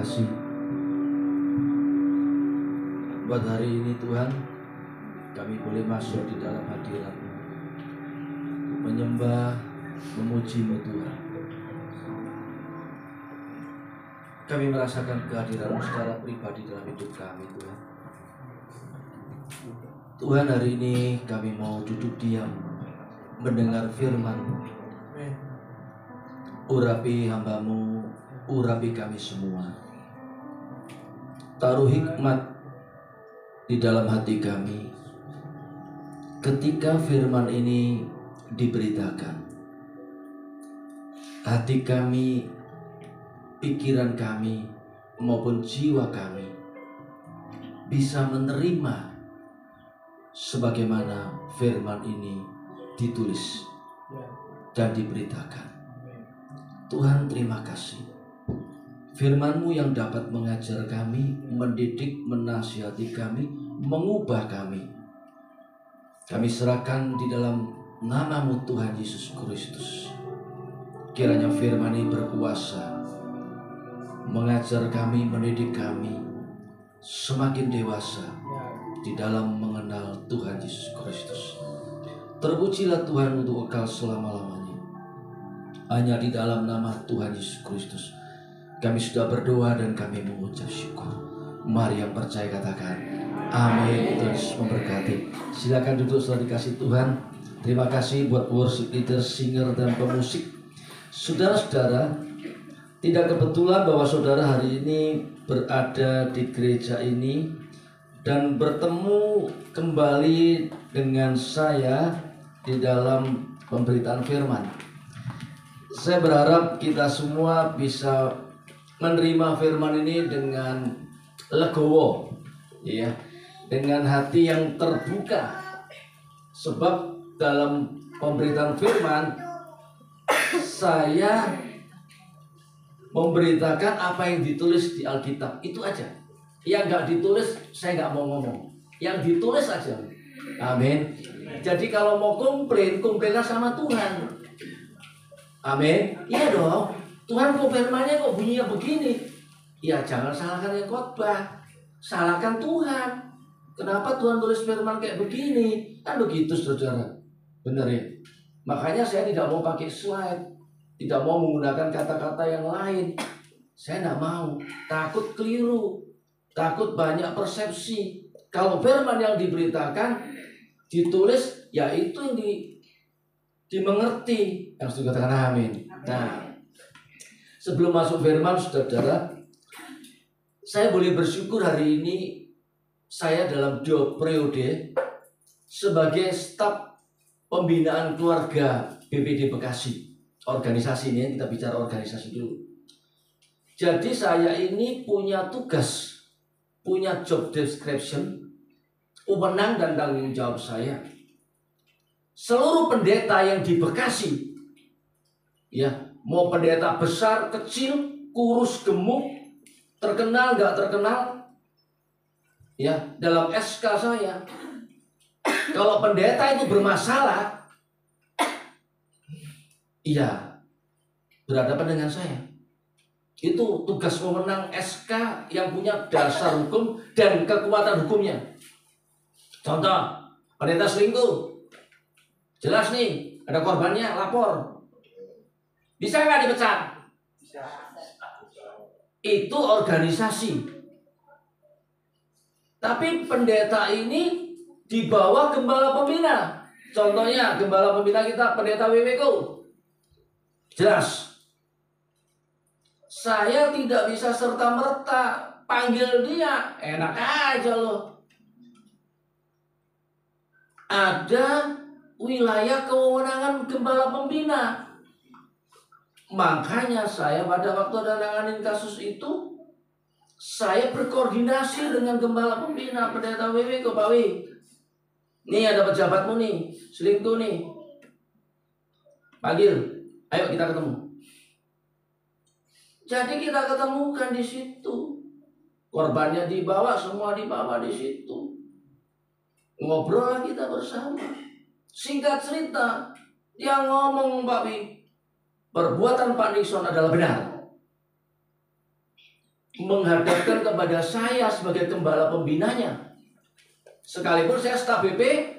kasih buat hari ini Tuhan. Kami boleh masuk di dalam hadirat-Mu, menyembah, memuji-Mu Tuhan. Kami merasakan kehadiran-Mu secara pribadi dalam hidup kami Tuhan. Tuhan, hari ini kami mau duduk diam mendengar firman-Mu. Urapi hamba-Mu, urapi kami semua. Taruh hikmat di dalam hati kami ketika firman ini diberitakan. Hati kami, pikiran kami, maupun jiwa kami bisa menerima sebagaimana firman ini ditulis dan diberitakan. Tuhan, terima kasih. Firman-Mu yang dapat mengajar kami, mendidik, menasihati kami, mengubah kami. Kami serahkan di dalam nama-Mu Tuhan Yesus Kristus. Kiranya firman ini berkuasa, mengajar kami, mendidik kami, semakin dewasa di dalam mengenal Tuhan Yesus Kristus. Terpujilah Tuhan untuk kekal selama-lamanya. Hanya di dalam nama Tuhan Yesus Kristus kami sudah berdoa dan kami mengucap syukur. Mari yang percaya katakan amin. Tuhan Yesus memberkati. Silakan duduk setelah dikasih Tuhan. Terima kasih buat worship leader, singer, dan pemusik. Saudara-saudara, tidak kebetulan bahwa saudara hari ini berada di gereja ini dan bertemu kembali dengan saya di dalam pemberitaan firman. Saya berharap kita semua bisa menerima firman ini dengan legowo, ya, dengan hati yang terbuka. Sebab dalam pemberitaan firman saya memberitakan apa yang ditulis di Alkitab, itu aja. Yang nggak ditulis saya nggak mau ngomong. Yang ditulis aja. Amin. Jadi kalau mau komplain, komplainlah sama Tuhan. Amin. Iya dong. Tuhan kok firmannya kok bunyinya begini? Ya jangan salahkan yang khotbah, salahkan Tuhan. Kenapa Tuhan tulis firman kayak begini? Kan begitu saudara. Benar ya? Makanya saya tidak mau pakai slide, tidak mau menggunakan kata-kata yang lain. Saya tidak mau, takut keliru, takut banyak persepsi. Kalau firman yang diberitakan, ditulis, ya itu yang dimengerti. Yang sudah katakan amin. Nah, sebelum masuk firman, saudara, saya boleh bersyukur hari ini saya dalam 2 periode sebagai staf pembinaan keluarga BPD Bekasi. Organisasi ini, kita bicara organisasi dulu. Jadi saya ini punya tugas, punya job description, wewenang dan tanggung jawab saya. Seluruh pendeta yang di Bekasi, ya, mau pendeta besar, kecil, kurus, gemuk, terkenal, gak terkenal, ya, dalam SK saya, kalau pendeta itu bermasalah, iya, berhadapan dengan saya. Itu tugas wewenang SK yang punya dasar hukum dan kekuatan hukumnya. Contoh, pendeta selingkuh, jelas nih, ada korbannya, lapor. Bisa nggak dipecat? Bisa. Itu organisasi. Tapi pendeta ini di bawah gembala pembina. Contohnya gembala pembina kita pendeta WWKU. Jelas. Saya tidak bisa serta-merta panggil dia. Enak aja loh. Ada wilayah kewenangan gembala pembina. Makanya saya pada waktu ada nanganin kasus itu, saya berkoordinasi dengan gembala pembina pendeta WW ke Pak W. Nih ada pejabatmu nih, selingkuh nih. Panggil, ayo kita ketemu. Jadi kita ketemukan di situ. Korbannya dibawa, semua dibawa di situ. Ngobrol lah kita bersama. Singkat cerita, dia ngomong Pak W, perbuatan Pak Nixon adalah benar. menghadapkan kepada saya sebagai gembala pembinanya. Sekalipun saya staf BPD,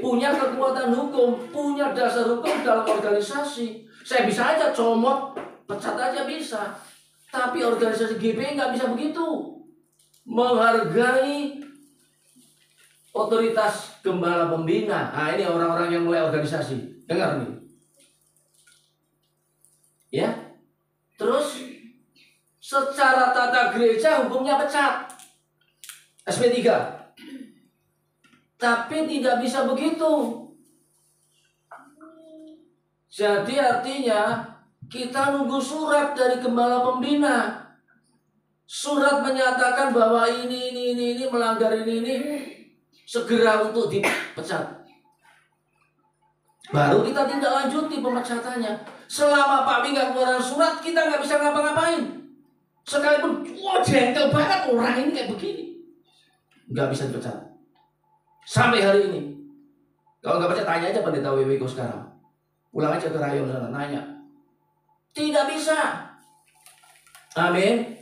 punya kekuatan hukum, punya dasar hukum dalam organisasi. Saya bisa aja comot, pecat aja bisa. Tapi organisasi GPI nggak bisa begitu. Menghargai otoritas gembala pembina. Nah, ini orang-orang yang mulai organisasi. Dengar nih. Ya. Terus secara tata gereja hukumnya pecat. SP3. Tapi tidak bisa begitu. Jadi artinya kita nunggu surat dari gembala pembina. Surat menyatakan bahwa ini melanggar ini. Segera untuk dipecat. Baru kita tindak lanjuti pemecatannya. Selama Pak Wi nggak keluaran surat, kita nggak bisa ngapa-ngapain. Sekalipun, wah jengkel banget orang ini kayak begini, nggak bisa dipecat. Sampai hari ini. Kalau nggak percaya tanya aja pendeta WWK sekarang. Pulang aja ke rayon sana, nanya. Tidak bisa. Amin.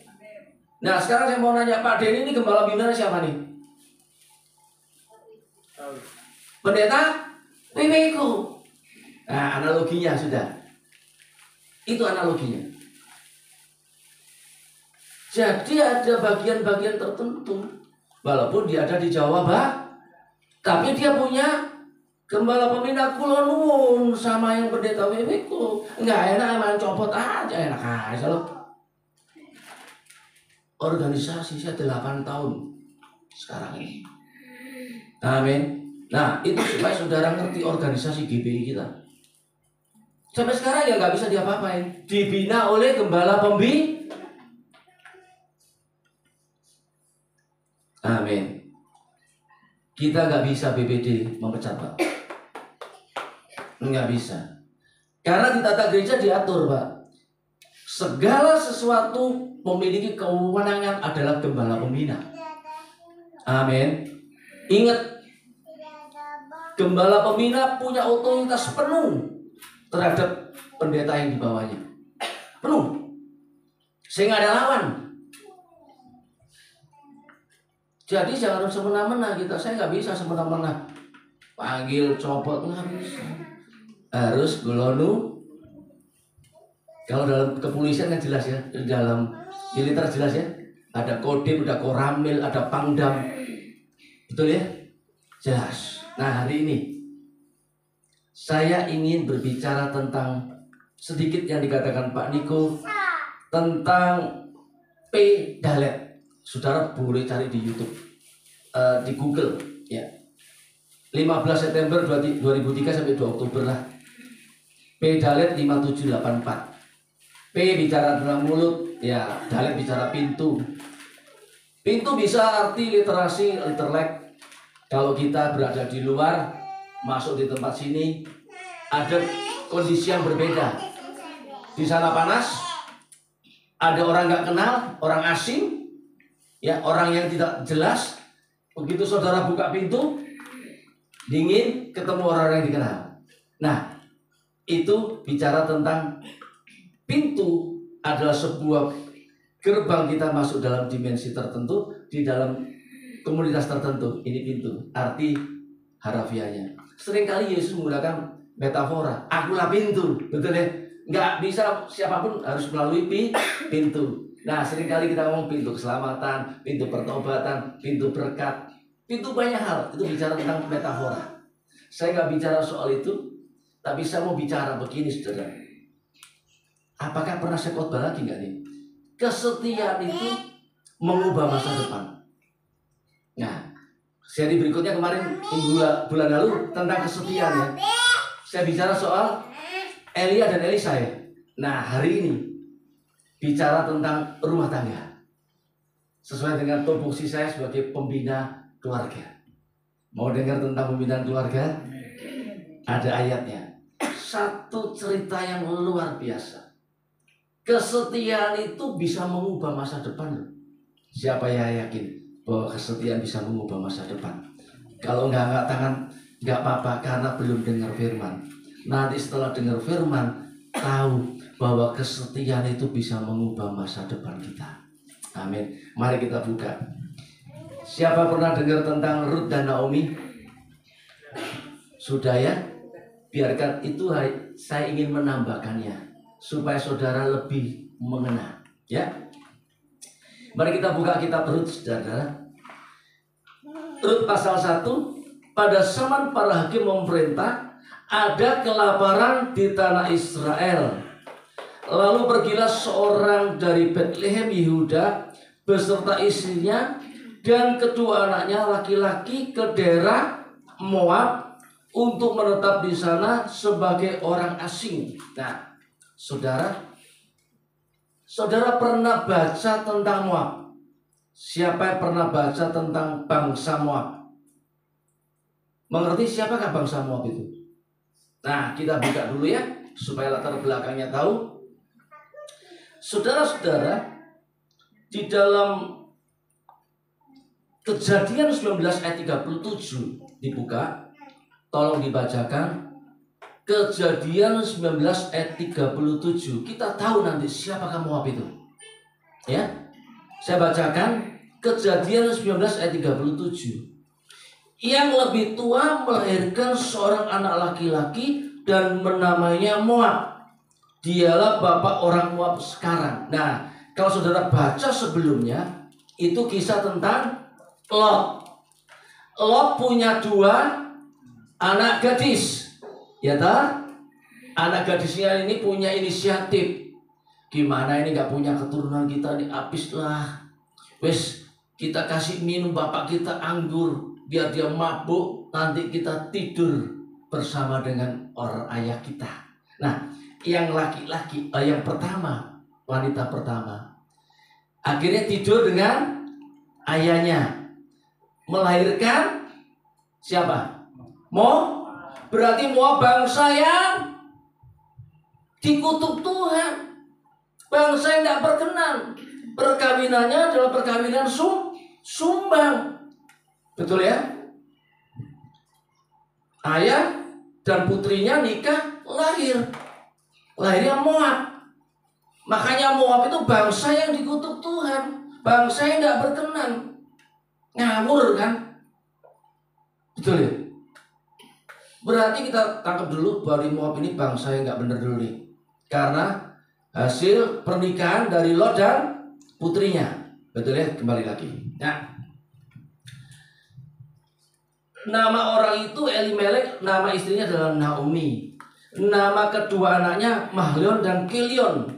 Nah sekarang saya mau nanya, Pak Denny ini gembala bina siapa nih? Pendeta WWK. Nah analoginya sudah. Itu analoginya. Jadi ada bagian-bagian tertentu, walaupun dia ada di Jawa tapi dia punya gembala pembina. Kula nuwun sama yang pendeta WWK. Enggak enak emang copot aja, enak aja loh. Organisasi saya 8 tahun sekarang ini. Amin. Nah itu supaya saudara ngerti organisasi GPI kita. Sampai sekarang ya nggak bisa diapa-apain. Dibina oleh gembala pembina. Amin. Kita nggak bisa BPD memecat, Pak. Nggak bisa. Karena di tata gereja diatur, Pak. Segala sesuatu memiliki kewenangan adalah gembala pembina. Amin. Ingat, gembala pembina punya otoritas penuh terhadap pendeta yang di bawahnya. Penuh. Sehingga ada lawan. Jadi jangan semena-mena kita. Saya nggak bisa semena-mena panggil copot, nggak bisa. Harus golonu. Kalau dalam kepolisian kan jelas ya, dalam militer jelas ya. Ada kodim, ada koramil, ada pangdam. Betul ya? Jelas. Nah hari ini saya ingin berbicara tentang sedikit yang dikatakan Pak Niko tentang P-Dalet. Saudara boleh cari di YouTube, di Google ya. 15 September 2003 sampai 2 Oktober lah. P-Dalet 5784. P bicara tentang mulut, ya Dalet bicara pintu. Pintu bisa arti literasi, literlek. Kalau kita berada di luar, masuk di tempat sini, ada kondisi yang berbeda. Di sana panas, ada orang nggak kenal, orang asing, ya orang yang tidak jelas. Begitu saudara buka pintu, dingin, ketemu orang yang dikenal. Nah, itu bicara tentang pintu adalah sebuah gerbang kita masuk dalam dimensi tertentu, di dalam komunitas tertentu. Ini pintu, arti harafiahnya. Seringkali Yesus menggunakan metafora, akulah pintu, betul ya? Nggak bisa siapapun harus melalui pintu. Nah seringkali kita ngomong pintu keselamatan, pintu pertobatan, pintu berkat, pintu banyak hal. Itu bicara tentang metafora. Saya nggak bicara soal itu, tapi saya mau bicara begini saudara. Apakah pernah saya khotbah lagi nggak nih? Kesetiaan itu mengubah masa depan. Nah, seri berikutnya kemarin bulan lalu tentang kesetiaan ya. Saya bicara soal Elia dan Elisa ya. Nah, hari ini bicara tentang rumah tangga. Sesuai dengan tupoksi saya sebagai pembina keluarga. Mau dengar tentang pembinaan keluarga? Ada ayatnya. Satu cerita yang luar biasa. Kesetiaan itu bisa mengubah masa depan. Siapa yang yakin bahwa kesetiaan bisa mengubah masa depan? Kalau nggak angkat tangan, nggak apa-apa karena belum dengar firman. Nanti setelah dengar firman, tahu bahwa kesetiaan itu bisa mengubah masa depan kita. Amin. Mari kita buka. Siapa pernah dengar tentang Ruth dan Naomi? Sudah ya? Biarkan itu, saya ingin menambahkannya supaya saudara lebih mengenal, ya. Mari kita buka kitab Rut, saudara. Rut pasal 1. Pada zaman para hakim memerintah, ada kelaparan di tanah Israel. Lalu pergilah seorang dari Bethlehem Yehuda beserta istrinya dan kedua anaknya laki-laki ke daerah Moab untuk menetap di sana sebagai orang asing. Nah, saudara pernah baca tentang Moab? Siapa yang pernah baca tentang bangsa Moab? Mengerti siapakah bangsa Moab itu? Nah, kita buka dulu ya, supaya latar belakangnya tahu. Saudara-saudara, di dalam Kejadian 19 ayat 37 dibuka, tolong dibacakan. Kejadian 19 ayat 37. Kita tahu nanti siapakah Moab itu, ya. Saya bacakan Kejadian 19 ayat 37. Yang lebih tua melahirkan seorang anak laki-laki dan menamainya Moab. Dialah bapak orang Moab sekarang. Nah, kalau saudara baca sebelumnya, itu kisah tentang Lot. Lot punya 2 anak gadis, ya tak? Anak gadisnya ini punya inisiatif. Gimana ini gak punya keturunan kita, ini habis lah. Wes, kita kasih minum bapak kita anggur, biar dia mabuk, nanti kita tidur bersama dengan orang ayah kita. Nah, yang laki-laki, yang pertama, wanita pertama, akhirnya tidur dengan ayahnya, melahirkan siapa? Berarti Moab bangsa yang dikutuk Tuhan, bangsa yang tidak berkenan. Perkawinannya adalah perkawinan sumbang, betul ya? Ayah dan putrinya nikah, lahirnya Moab. Makanya Moab itu bangsa yang dikutuk Tuhan, bangsa yang tidak berkenan. Ngawur kan? Betul ya? Berarti kita tangkap dulu bahwa Moab ini bangsa yang nggak benar dulu nih, karena hasil pernikahan dari Lot dan putrinya. Betul ya? Kembali lagi. Nah, nama orang itu Elimelek, nama istrinya adalah Naomi. Nama kedua anaknya Mahlon dan Kilion.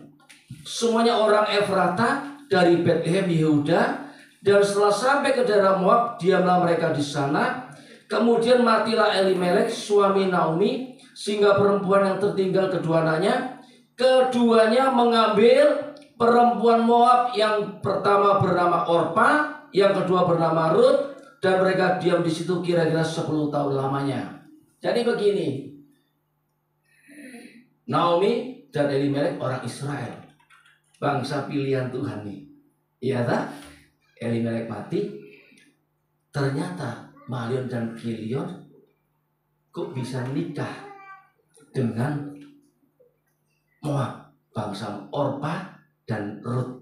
Semuanya orang Efrata dari Bethlehem Yehuda. Dan setelah sampai ke daerah Moab, diamlah mereka di sana. Kemudian matilah Elimelek, suami Naomi, sehingga perempuan yang tertinggal kedua anaknya. Keduanya mengambil perempuan Moab, yang pertama bernama Orpa, yang kedua bernama Rut, dan mereka diam di situ kira-kira 10 tahun lamanya. Jadi begini, Naomi dan Elimelek orang Israel, bangsa pilihan Tuhan nih, iya tak? Elimelek mati, ternyata Mahlon dan Kilion kok bisa nikah dengan Moab, bangsa Orpa dan Rut.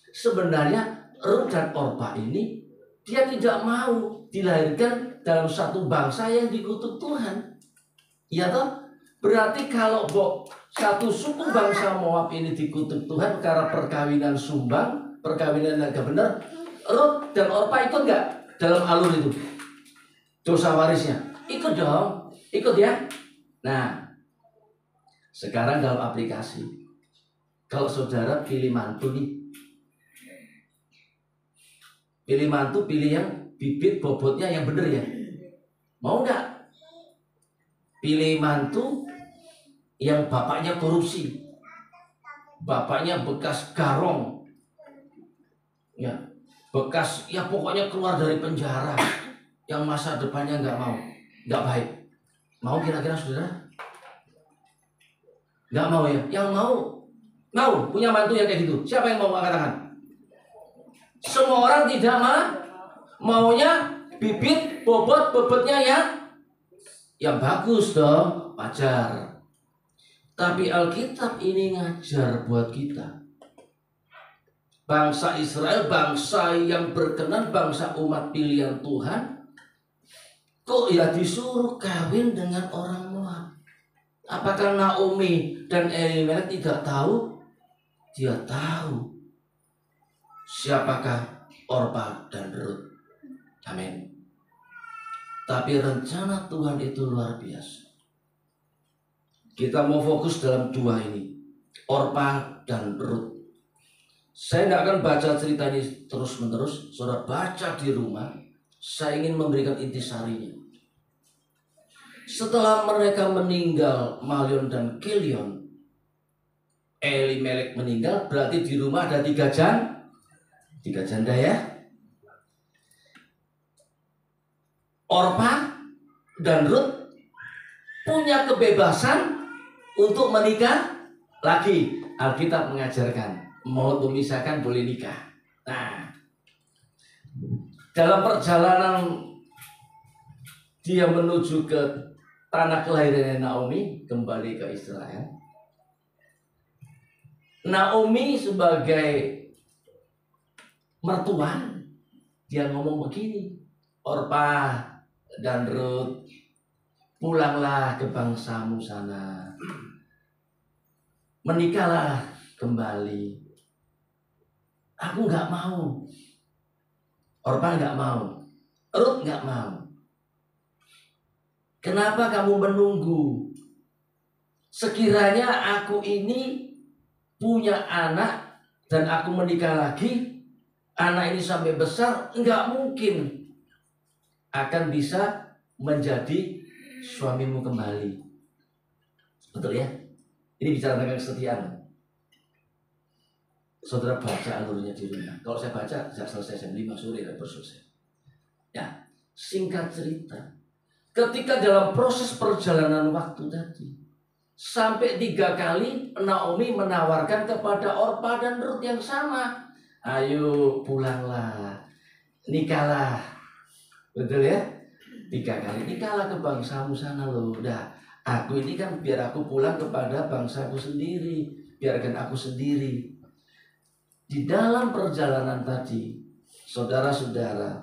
Sebenarnya Rut dan Orpa ini dia tidak mau dilahirkan dalam satu bangsa yang dikutuk Tuhan, iya toh? Berarti kalau satu suku bangsa Moab ini dikutuk Tuhan karena perkawinan sumbang, perkawinan yang gak benar, Rut dan Orpa ikut gak dalam alur itu? Dosa warisnya ikut dong, ikut ya. Nah, sekarang dalam aplikasi, kalau saudara pilih mantu nih, pilih yang bibit bobotnya yang bener ya, mau gak? Pilih mantu yang bapaknya korupsi, bapaknya bekas garong, ya, bekas, ya pokoknya keluar dari penjara, yang masa depannya nggak baik. Mau kira-kira saudara? Nggak mau ya? Yang mau punya mantu yang kayak gitu. Siapa yang mau angkat tangan? Semua orang tidak maunya bibit bobotnya yang bagus dong, wajar. Tapi Alkitab ini ngajar buat kita, Bangsa Israel, bangsa yang berkenan, bangsa umat pilihan Tuhan, kok ya disuruh kawin dengan orang Moab? Apakah Naomi dan Elimelek tidak tahu? Dia tahu siapakah Orpa dan Rut. Amin. Tapi rencana Tuhan itu luar biasa. Kita mau fokus dalam dua ini, Orpa dan Rut. Saya tidak akan baca cerita ini terus-menerus. Saudara baca di rumah. Saya ingin memberikan intisarinya. Setelah mereka meninggal, Malion dan Kilion, Elimelek meninggal, berarti di rumah ada tiga janda ya. Orpa dan Rut punya kebebasan untuk menikah lagi. Alkitab mengajarkan mau memisahkan boleh nikah. Nah, dalam perjalanan dia menuju ke tanah kelahiran Naomi, kembali ke Israel. Naomi sebagai mertua, dia ngomong begini, Orpa dan Rut, pulanglah ke bangsamu sana, menikahlah kembali. Aku nggak mau. Orpa nggak mau. Rut nggak mau. Kenapa kamu menunggu? Sekiranya aku ini punya anak dan aku menikah lagi, anak ini sampai besar, nggak mungkin akan bisa menjadi suamimu kembali. Betul ya? Ini bicara tentang kesetiaan. Saudara baca alurnya di rumah. Kalau saya baca, tidak selesai jam 5 sore dan selesai. Ya, singkat cerita, ketika dalam proses perjalanan waktu tadi, sampai 3 kali Naomi menawarkan kepada Orpa dan Rut yang sama. Ayo pulanglah, nikahlah. Betul ya? 3 kali, nikahlah ke bangsamu sana loh. Udah, aku ini kan biar aku pulang kepada bangsaku sendiri. Biarkan aku sendiri. Di dalam perjalanan tadi, saudara-saudara,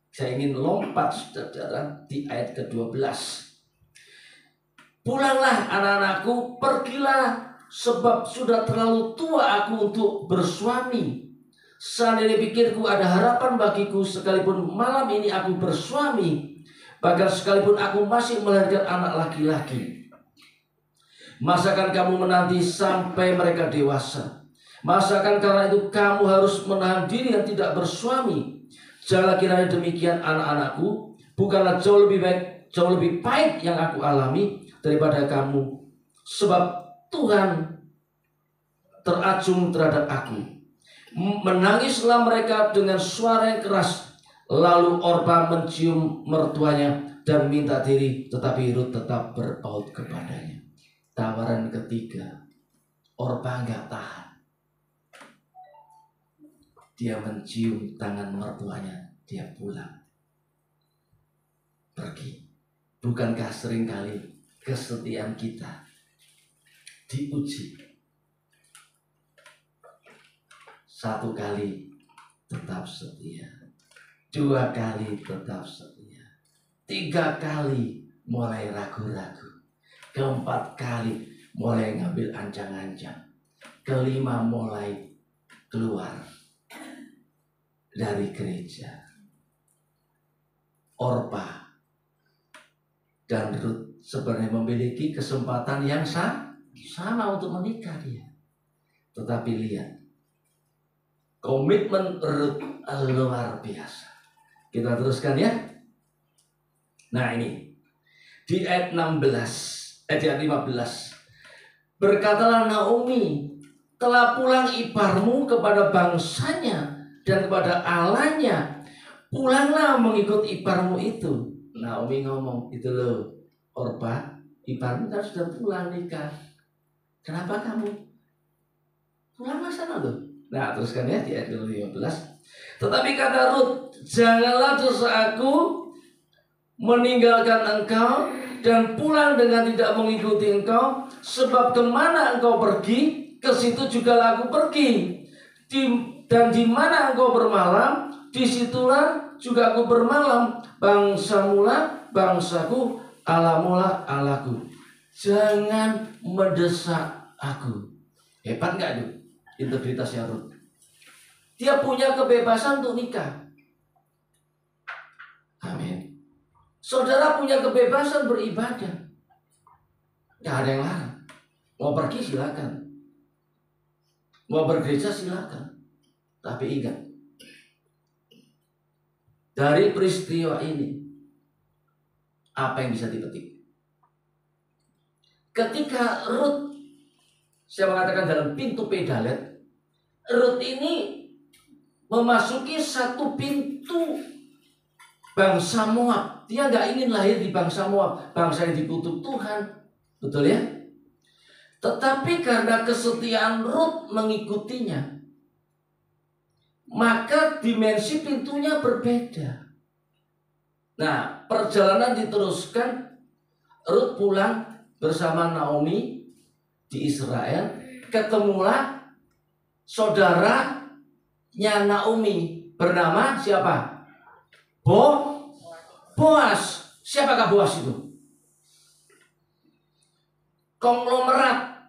saya ingin lompat saudara di ayat ke-12. Pulanglah anak-anakku, pergilah, sebab sudah terlalu tua aku untuk bersuami. Seandainya pikirku ada harapan bagiku, sekalipun malam ini aku bersuami, bahkan sekalipun aku masih melahirkan anak laki-laki. Masakan kamu menanti sampai mereka dewasa? Masakan karena itu kamu harus menahan diri yang tidak bersuami? Janganlah kiranya demikian anak-anakku, bukanlah jauh lebih pahit yang aku alami daripada kamu, sebab Tuhan teracung terhadap aku. Menangislah mereka dengan suara yang keras. Lalu Orpa mencium mertuanya dan minta diri, tetapi Rut tetap berpaut kepadanya. Tawaran ketiga, Orpa nggak tahan. Dia mencium tangan mertuanya, dia pulang, pergi. Bukankah seringkali kesetiaan kita diuji? 1 kali tetap setia, 2 kali tetap setia, 3 kali mulai ragu-ragu, 4 kali mulai ngambil ancang-ancang, 5 mulai keluar dari gereja. Orpa dan Rut sebenarnya memiliki kesempatan yang sama untuk menikah dia. Tetapi lihat, komitmen Rut luar biasa. Kita teruskan ya. Nah ini di ayat 15. Berkatalah Naomi, telah pulang iparmu kepada bangsanya dan kepada Allahnya. Pulanglah mengikut iparmu itu. Naomi ngomong, itu loh Orpa, iparmu kan sudah pulang nikah. Kenapa kamu pulang sana loh? Nah teruskan ya di ayat 15. Tetapi kata Rut, janganlah dosa aku meninggalkan engkau dan pulang dengan tidak mengikuti engkau, sebab kemana engkau pergi, ke situ juga aku pergi. Di Dan di mana engkau bermalam, disitulah juga aku bermalam. Bangsamulah bangsaku, Allahmulah Allahku. Jangan mendesak aku. Hebat nggak itu integritasnya Rut? Dia punya kebebasan untuk nikah. Amin. Saudara punya kebebasan beribadah. Nggak ada yang larang. Mau pergi silakan. Mau bergereja silakan. Tapi ingat, dari peristiwa ini, apa yang bisa dipetik? Ketika Rut, saya mengatakan dalam pintu Pedalet, Rut ini memasuki satu pintu bangsa Moab. Dia nggak ingin lahir di bangsa Moab, bangsa yang dikutuk Tuhan, betul ya? Tetapi karena kesetiaan Rut mengikutinya, maka dimensi pintunya berbeda. Nah, perjalanan diteruskan. Rut pulang bersama Naomi di Israel. Ketemulah saudaranya Naomi bernama siapa? Boas. Siapakah Boas itu? Konglomerat.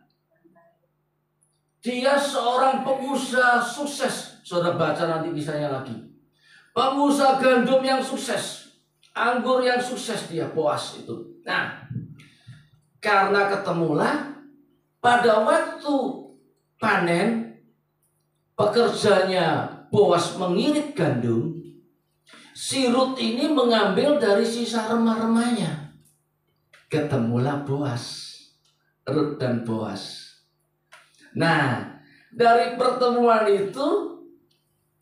Dia seorang pengusaha sukses. Saudara baca nanti kisahnya lagi. Pengusaha gandum yang sukses, anggur yang sukses, dia Boas itu. Nah, karena ketemulah pada waktu panen, pekerjanya Boas mengirit gandum. Si Rut ini mengambil dari sisa remah-remahnya. Ketemulah Boas, Rut dan Boas. Nah, dari pertemuan itu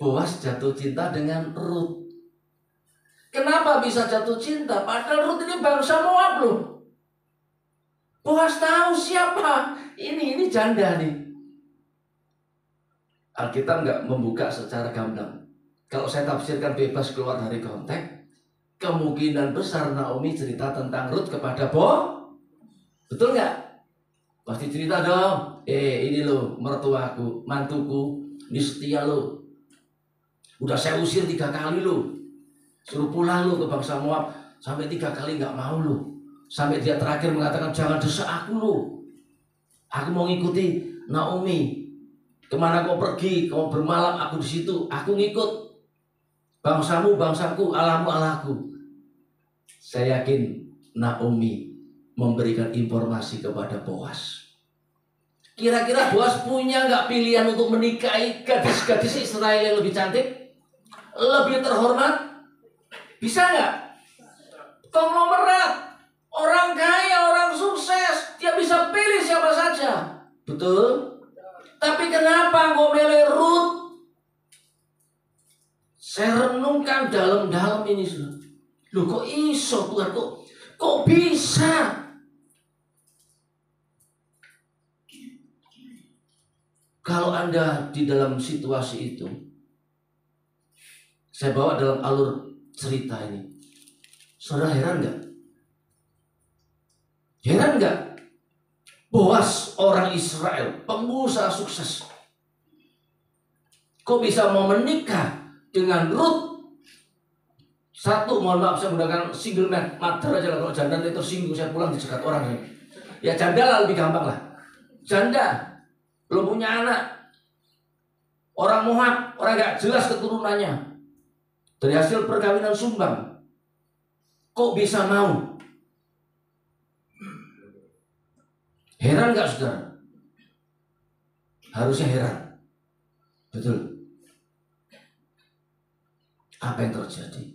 Boas jatuh cinta dengan Rut. Kenapa bisa jatuh cinta? Padahal Rut ini bangsa Moab loh. Boas tahu siapa ini janda nih. Alkitab nggak membuka secara gamblang. Kalau saya tafsirkan bebas keluar dari konteks, kemungkinan besar Naomi cerita tentang Rut kepada betul nggak? Pasti cerita dong. Ini loh mertuaku, mantuku, ini setia loh. Udah saya usir 3 kali loh. Suruh pulang loh ke bangsa Moab. Sampai 3 kali gak mau loh. Sampai dia terakhir mengatakan jangan desak aku loh. Aku mau ngikuti Naomi. Kemana kau pergi, kau bermalam aku di situ. Aku ngikut. Bangsamu bangsaku, Allahmu Allahku. Saya yakin Naomi memberikan informasi kepada Boas. Kira-kira Boas punya gak pilihan untuk menikahi gadis-gadis Israel yang lebih cantik? Lebih terhormat? Bisa nggak? Konglomerat, orang kaya, orang sukses, dia bisa pilih siapa saja, betul? Tapi kenapa engkau milih Rut? Saya renungkan dalam-dalam ini, loh kok iso Tuhan, kok bisa? Kalau Anda di dalam situasi itu, saya bawa dalam alur cerita ini. Saudara heran nggak? Heran nggak? Boas orang Israel, pengusaha sukses, kok bisa mau menikah dengan Rut? Satu, mohon maaf saya menggunakan single mother aja lah. Kalau janda itu tersinggung, saya pulang dicegat orang. Ya janda lah lebih gampang lah. Janda, belum punya anak, orang Moab, orang nggak jelas keturunannya. Dari hasil perkawinan sumbang. Kok bisa mau? Heran gak saudara? Harusnya heran. Betul. Apa yang terjadi?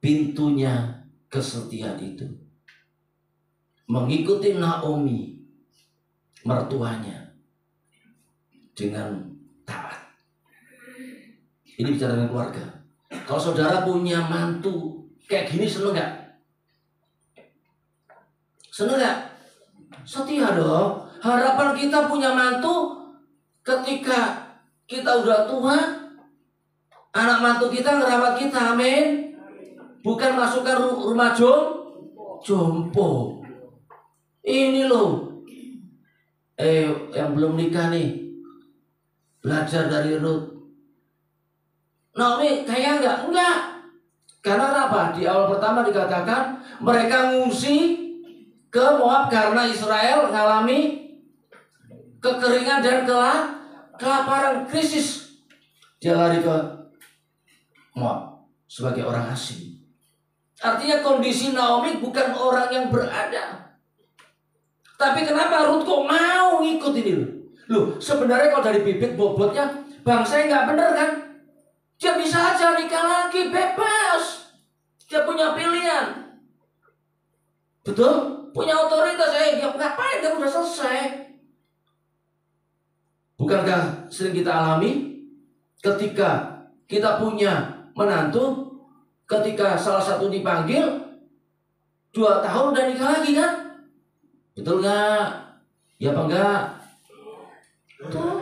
Pintunya kesetiaan itu mengikuti Naomi, mertuanya, dengan taat. Ini bicara dengan keluarga. Kalau saudara punya mantu kayak gini, seneng gak? Seneng gak? Setia dong. Harapan kita punya mantu ketika kita udah tua, anak mantu kita ngerawat kita, amin. Bukan masukkan rumah jompo. Ini loh, yang belum nikah nih, belajar dari Ruth. Naomi kaya enggak? Enggak. Karena apa? Di awal pertama dikatakan mereka ngungsi ke Moab karena Israel mengalami kekeringan dan kelaparan, krisis. Dia lari ke Moab sebagai orang asing. Artinya kondisi Naomi bukan orang yang berada. Tapi kenapa Ruth kok mau ngikut ini loh? Sebenarnya kalau dari bibit bobotnya bangsa nggak bener kan? Dia bisa aja nikah lagi, bebas. Dia punya pilihan. Betul? Punya otoritas. Dia ngapain? Dia udah selesai. Bukankah sering kita alami ketika kita punya menantu, ketika salah satu dipanggil 2 tahun udah nikah lagi kan? Betul nggak? Ya apa enggak? Betul.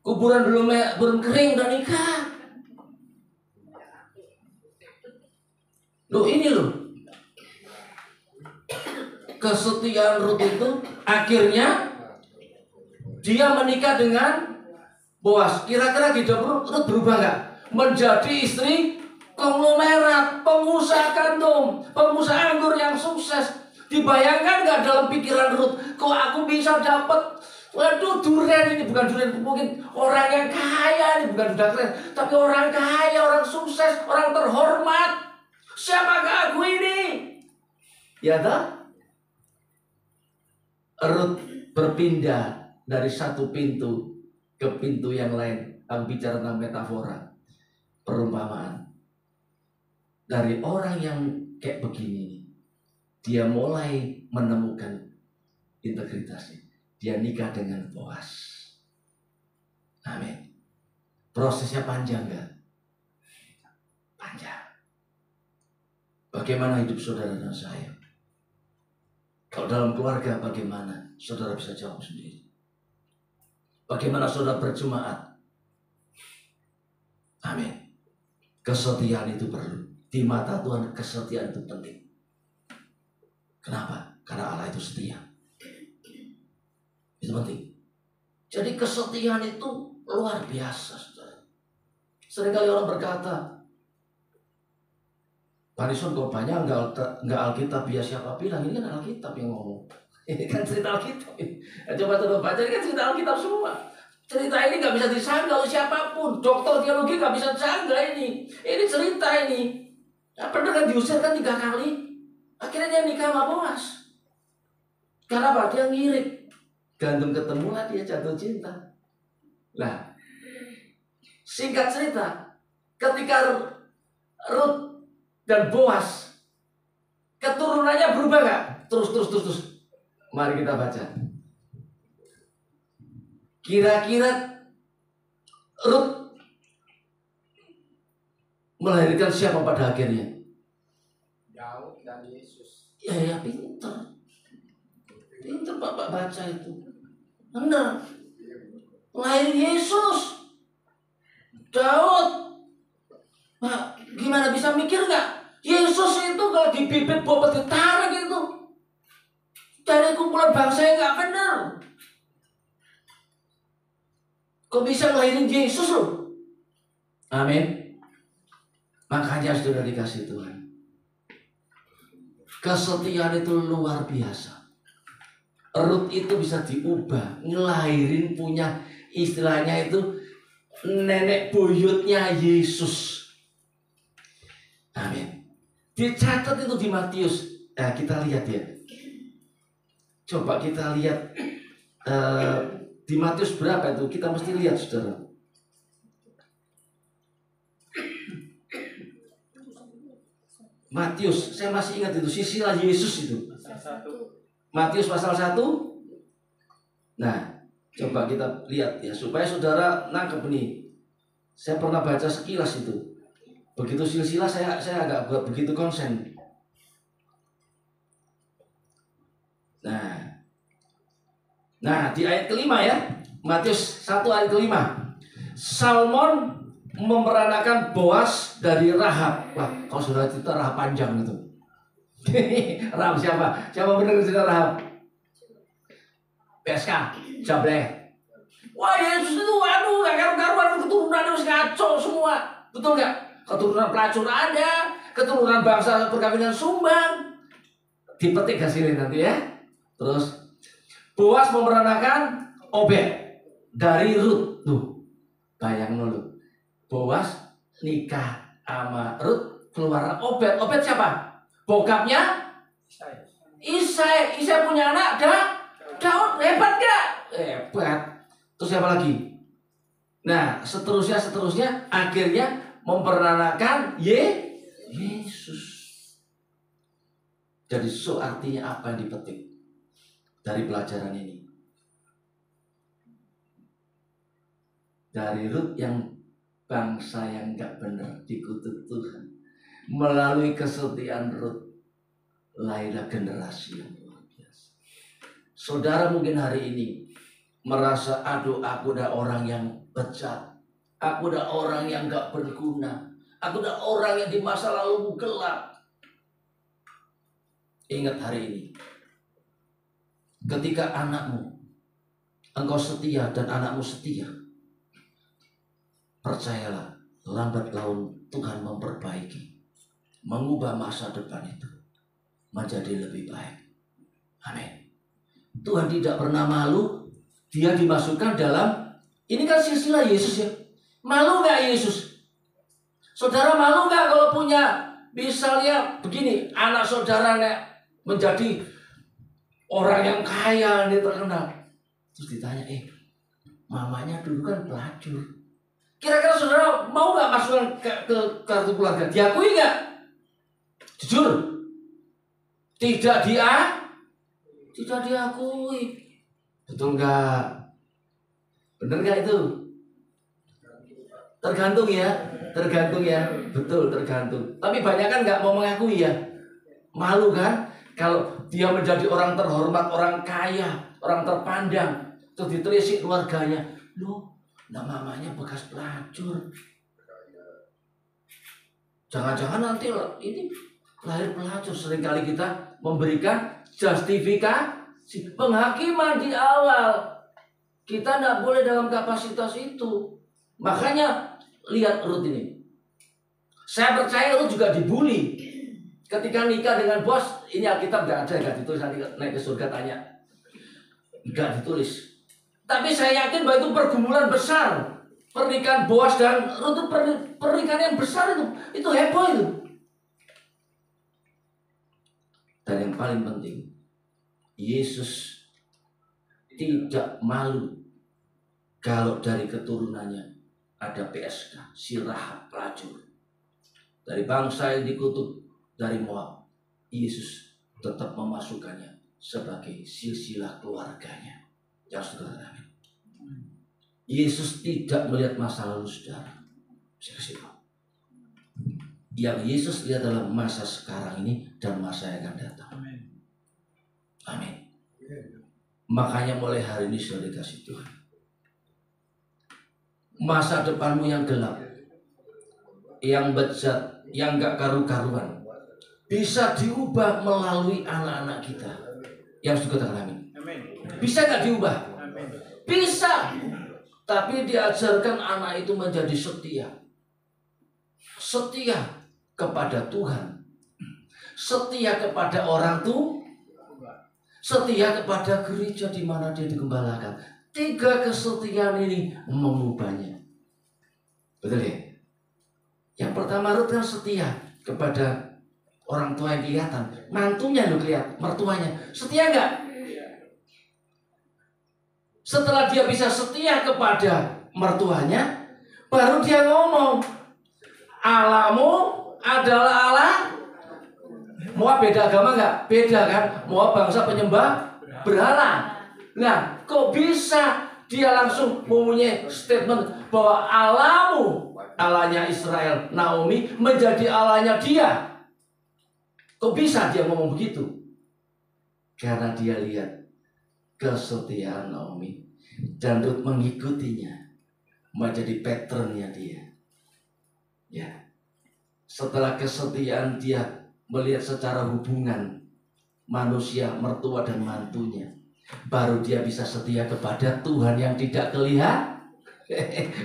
Kuburan belum kering udah nikah. Loh ini loh, kesetiaan Ruth itu akhirnya dia menikah dengan Boas. Kira-kira hidup Ruth berubah nggak? Menjadi istri konglomerat, pengusaha gandum, pengusaha anggur yang sukses. Dibayangkan nggak dalam pikiran Ruth, kok aku bisa dapat, waduh, durian ini, bukan durian, mungkin orang yang kaya ini, bukan duda keren, tapi orang kaya, orang sukses, orang terhormat. Siapakah aku ini? Ya tak? Ruth berpindah dari satu pintu ke pintu yang lain. Aku bicara tentang metafora, perumpamaan. Dari orang yang kayak begini, dia mulai menemukan integritasnya. Dia nikah dengan Boas. Amin. Prosesnya panjang gak? Panjang. Bagaimana hidup saudara dan saya? Kalau dalam keluarga bagaimana? Saudara bisa jawab sendiri. Bagaimana saudara berjemaat? Amin. Kesetiaan itu perlu. Di mata Tuhan kesetiaan itu penting. Kenapa? Karena Allah itu setia. Itu penting. Jadi kesetiaan itu luar biasa, saudara. Seringkali orang berkata, Pak Rison khotbahnya enggak Alkitab, ya siapa bilang? Ini kan Alkitab yang ngomong. Ini kan cerita Alkitab. Coba saudara baca, ini kan cerita Alkitab semua. Cerita ini nggak bisa disanggah oleh siapapun. Dokter teologi nggak bisa disanggah ini. Ini cerita ini. Nah, pernah kan diusir kan 3 kali. Akhirnya dia nikah sama Boas. Karena apa? Dia ngirit. Gandum ketemulah dia jatuh cinta. Nah, singkat cerita, ketika Ruth dan Boas keturunannya berubah nggak? Terus. Mari kita baca. Kira-kira Ruth melahirkan siapa pada akhirnya? Daud dan Yesus. Ya pintar. Pintar Bapak baca itu. Benar. Lahir Yesus. Daud. Nah, gimana bisa mikir nggak? Yesus itu kalau di bibit bobot ditarik itu dari kumpulan bangsa yang nggak benar. Kok bisa ngelahirin Yesus loh? Amin. Makanya sudah dikasih Tuhan. Kesetiaan itu luar biasa. Ruth itu bisa diubah, ngelahirin punya istilahnya itu nenek buyutnya Yesus. Amin. Dicatat itu di Matius. Nah, kita lihat ya. Coba kita lihat di Matius berapa itu? Kita mesti lihat, saudara. Matius, saya masih ingat itu silsilah Yesus itu. Matius pasal 1. Nah, coba kita lihat ya supaya saudara nangkep nih. Saya pernah baca sekilas itu. Begitu silsilah saya agak begitu konsen. Nah, di ayat kelima ya. Matius 1 ayat kelima. Salmon memeranakan Boas dari Rahab. Wah, kalau sudah cerita Rahab panjang itu. Rahab siapa? Siapa benar cerita Rahab? PSK, Jableh. Wah, Yesus itu waduh gak karu-karuan, keturunan harus ngaco semua. Betul gak? Keturunan pelacur ada, keturunan bangsa perkawinan sumbang. Dipetik hasilnya nanti ya. Terus Boas memeranakan Obed dari Rut. Tuh, bayang dulu. Boas nikah sama Rut, keluar Obed. Obed siapa? Bokapnya Isai. Isai punya anak Daud. Hebat gak? Hebat. Terus siapa lagi? Nah, seterusnya akhirnya memperanakan Yesus. Jadi artinya apa yang dipetik dari pelajaran ini? Dari Rut yang bangsa yang gak benar dikutuk Tuhan, melalui kesetiaan Rut lahirlah generasi yang luar biasa. Saudara mungkin hari ini merasa, aduh aku udah orang yang bejat, aku udah orang yang gak berguna, aku udah orang yang di masa lalu gelap. Ingat hari ini, ketika engkau setia dan anakmu setia, percayalah, lambat laun Tuhan memperbaiki, mengubah masa depan itu menjadi lebih baik. Amin. Tuhan tidak pernah malu. Dia dimasukkan dalam, ini kan silsilah Yesus ya. Malu gak Yesus? Saudara malu gak kalau punya, misalnya begini, anak saudara menjadi orang yang kaya, nih terkenal. Terus ditanya, mamanya dulu kan pelacur. Kira-kira saudara mau gak masukkan ke kartu keluarga? Diakui gak? Jujur. Tidak diakui. Betul nggak? Bener nggak itu? Tergantung ya. Betul, tergantung. Tapi banyak kan nggak mau mengakui ya. Malu kan? Kalau dia menjadi orang terhormat, orang kaya, orang terpandang, terus ditelisik keluarganya. Loh, nah mamanya bekas pelacur. Jangan-jangan nanti ini lahir pelacur. Seringkali kita memberikan justifikasi, penghakiman di awal. Kita tidak boleh dalam kapasitas itu. Makanya lihat Rut ini. Saya percaya Rut juga dibully ketika nikah dengan Boas. Ini Alkitab tidak ada, nggak ditulis. Nanti naik ke surga tanya, nggak ditulis. Tapi saya yakin bahwa itu pergumulan besar. Pernikahan Boas dan Rut itu pernikahan yang besar itu. Itu heboh itu. Dan yang paling penting, Yesus tidak malu kalau dari keturunannya ada PSK, si Rahab pelacur. Dari bangsa yang dikutuk dari Moab, Yesus tetap memasukkannya sebagai silsilah keluarganya. Yang saudara, amin. Yesus tidak melihat masa lalu saudara. Saya kasih tahu. Yang Yesus lihat dalam masa sekarang ini dan masa yang akan datang. Amin. Makanya mulai hari ini sudah dikasih Tuhan. Masa depanmu yang gelap, yang bejat, yang gak karu-karuan, bisa diubah melalui anak-anak kita. Yang suka katakan amin. Bisa gak diubah? Bisa. Tapi diajarkan anak itu menjadi setia. Setia kepada Tuhan. Setia kepada orang tua. Setia kepada gereja di mana dia digembalakan. 3 kesetiaan ini mengubahnya. Betul ya? Yang pertama Rut kan setia kepada orang tua yang kelihatan. Mantunya lo kelihatan, mertuanya. Setia enggak? Setelah dia bisa setia kepada mertuanya, baru dia ngomong, Allahmu adalah Allah. Moab beda agama enggak? Beda kan? Moab bangsa penyembah berhala. Nah, kok bisa dia langsung mempunyai statement bahwa Allahmu, Allahnya Israel, Naomi, menjadi Allahnya dia? Kok bisa dia ngomong begitu? Karena dia lihat kesetiaan Naomi dan Rut mengikutinya, menjadi patternnya dia. Ya, setelah kesetiaan dia melihat secara hubungan manusia, mertua dan mantunya, baru dia bisa setia kepada Tuhan yang tidak kelihatan.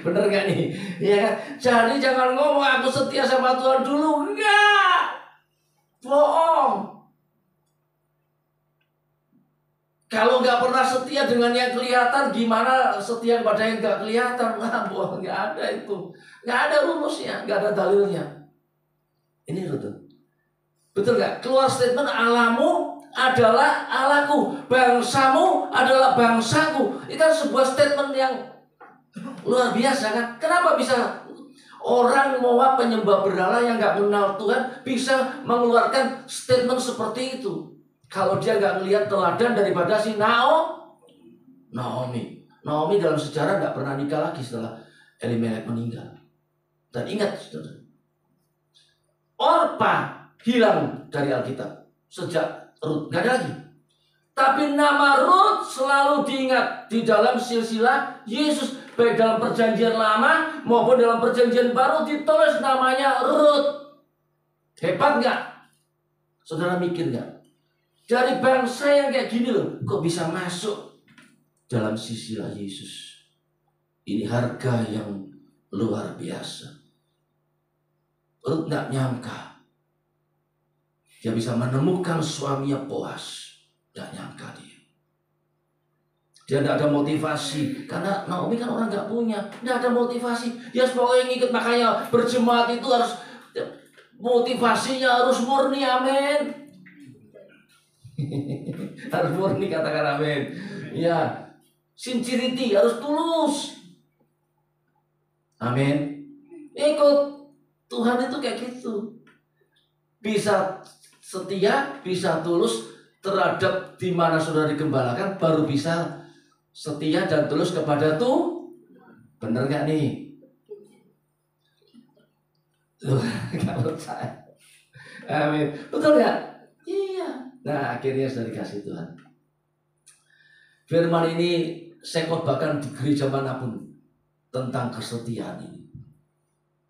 Bener gak nih? Ya kan? Jadi jangan ngomong aku setia sama Tuhan dulu. Enggak. Bohong. Kalau nggak pernah setia dengan yang kelihatan, gimana setia kepada yang nggak kelihatan? Nah, bohong, nggak ada itu. Nggak ada rumusnya, nggak ada dalilnya. Ini betul. Betul nggak? Keluar statement, Allahmu adalah Allahku, bangsamu adalah bangsaku. Itu kan sebuah statement yang luar biasa kan? Kenapa bisa orang Moab penyembah berhala yang nggak mengenal Tuhan bisa mengeluarkan statement seperti itu? Kalau dia nggak melihat teladan daripada si Naomi. Naomi dalam sejarah nggak pernah nikah lagi setelah Elimelek meninggal. Dan ingat, saudara, Orpa hilang dari Alkitab sejak Rut, nggak ada lagi. Tapi nama Rut selalu diingat di dalam silsilah Yesus, baik dalam perjanjian lama maupun dalam perjanjian baru ditulis namanya Rut. Hebat nggak? Saudara mikir nggak? Dari bangsa yang kayak gini loh, kok bisa masuk dalam silsilah Yesus? Ini harga yang luar biasa. Rut nggak nyangka dia bisa menemukan suaminya Boaz. Nggak nyangka dia. Dia nggak ada motivasi, karena Naomi kan orang nggak punya, nggak ada motivasi. Dia pokoknya ngikut, makanya berjemaat itu harus motivasinya harus murni, amin. Harus murni, katakan amin. Ya, sincerity, harus tulus. Amin. Ikut Tuhan itu kayak gitu. Bisa setia, bisa tulus terhadap di mana saudara digembalakan, baru bisa setia dan tulus kepada Tuhan. Bener gak nih? Loh, gak percaya. Amin. Betul gak? Iya. Nah, akhirnya sudah dikasih Tuhan. Firman ini saya khotbahkan di gereja manapun tentang kesetiaan ini.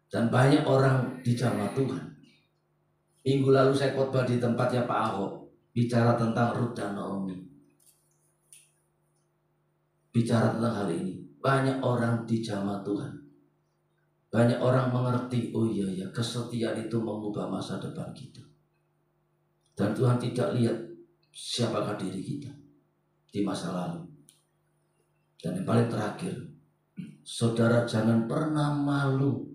Dan banyak orang dijamah Tuhan. Minggu lalu saya khotbah di tempatnya Pak Ahok, bicara tentang Rut dan Naomi. Bicara tentang hal ini. Banyak orang dijamah Tuhan. Banyak orang mengerti, oh iya ya, kesetiaan itu mengubah masa depan kita. Dan Tuhan tidak lihat siapakah diri kita di masa lalu. Dan yang paling terakhir, saudara jangan pernah malu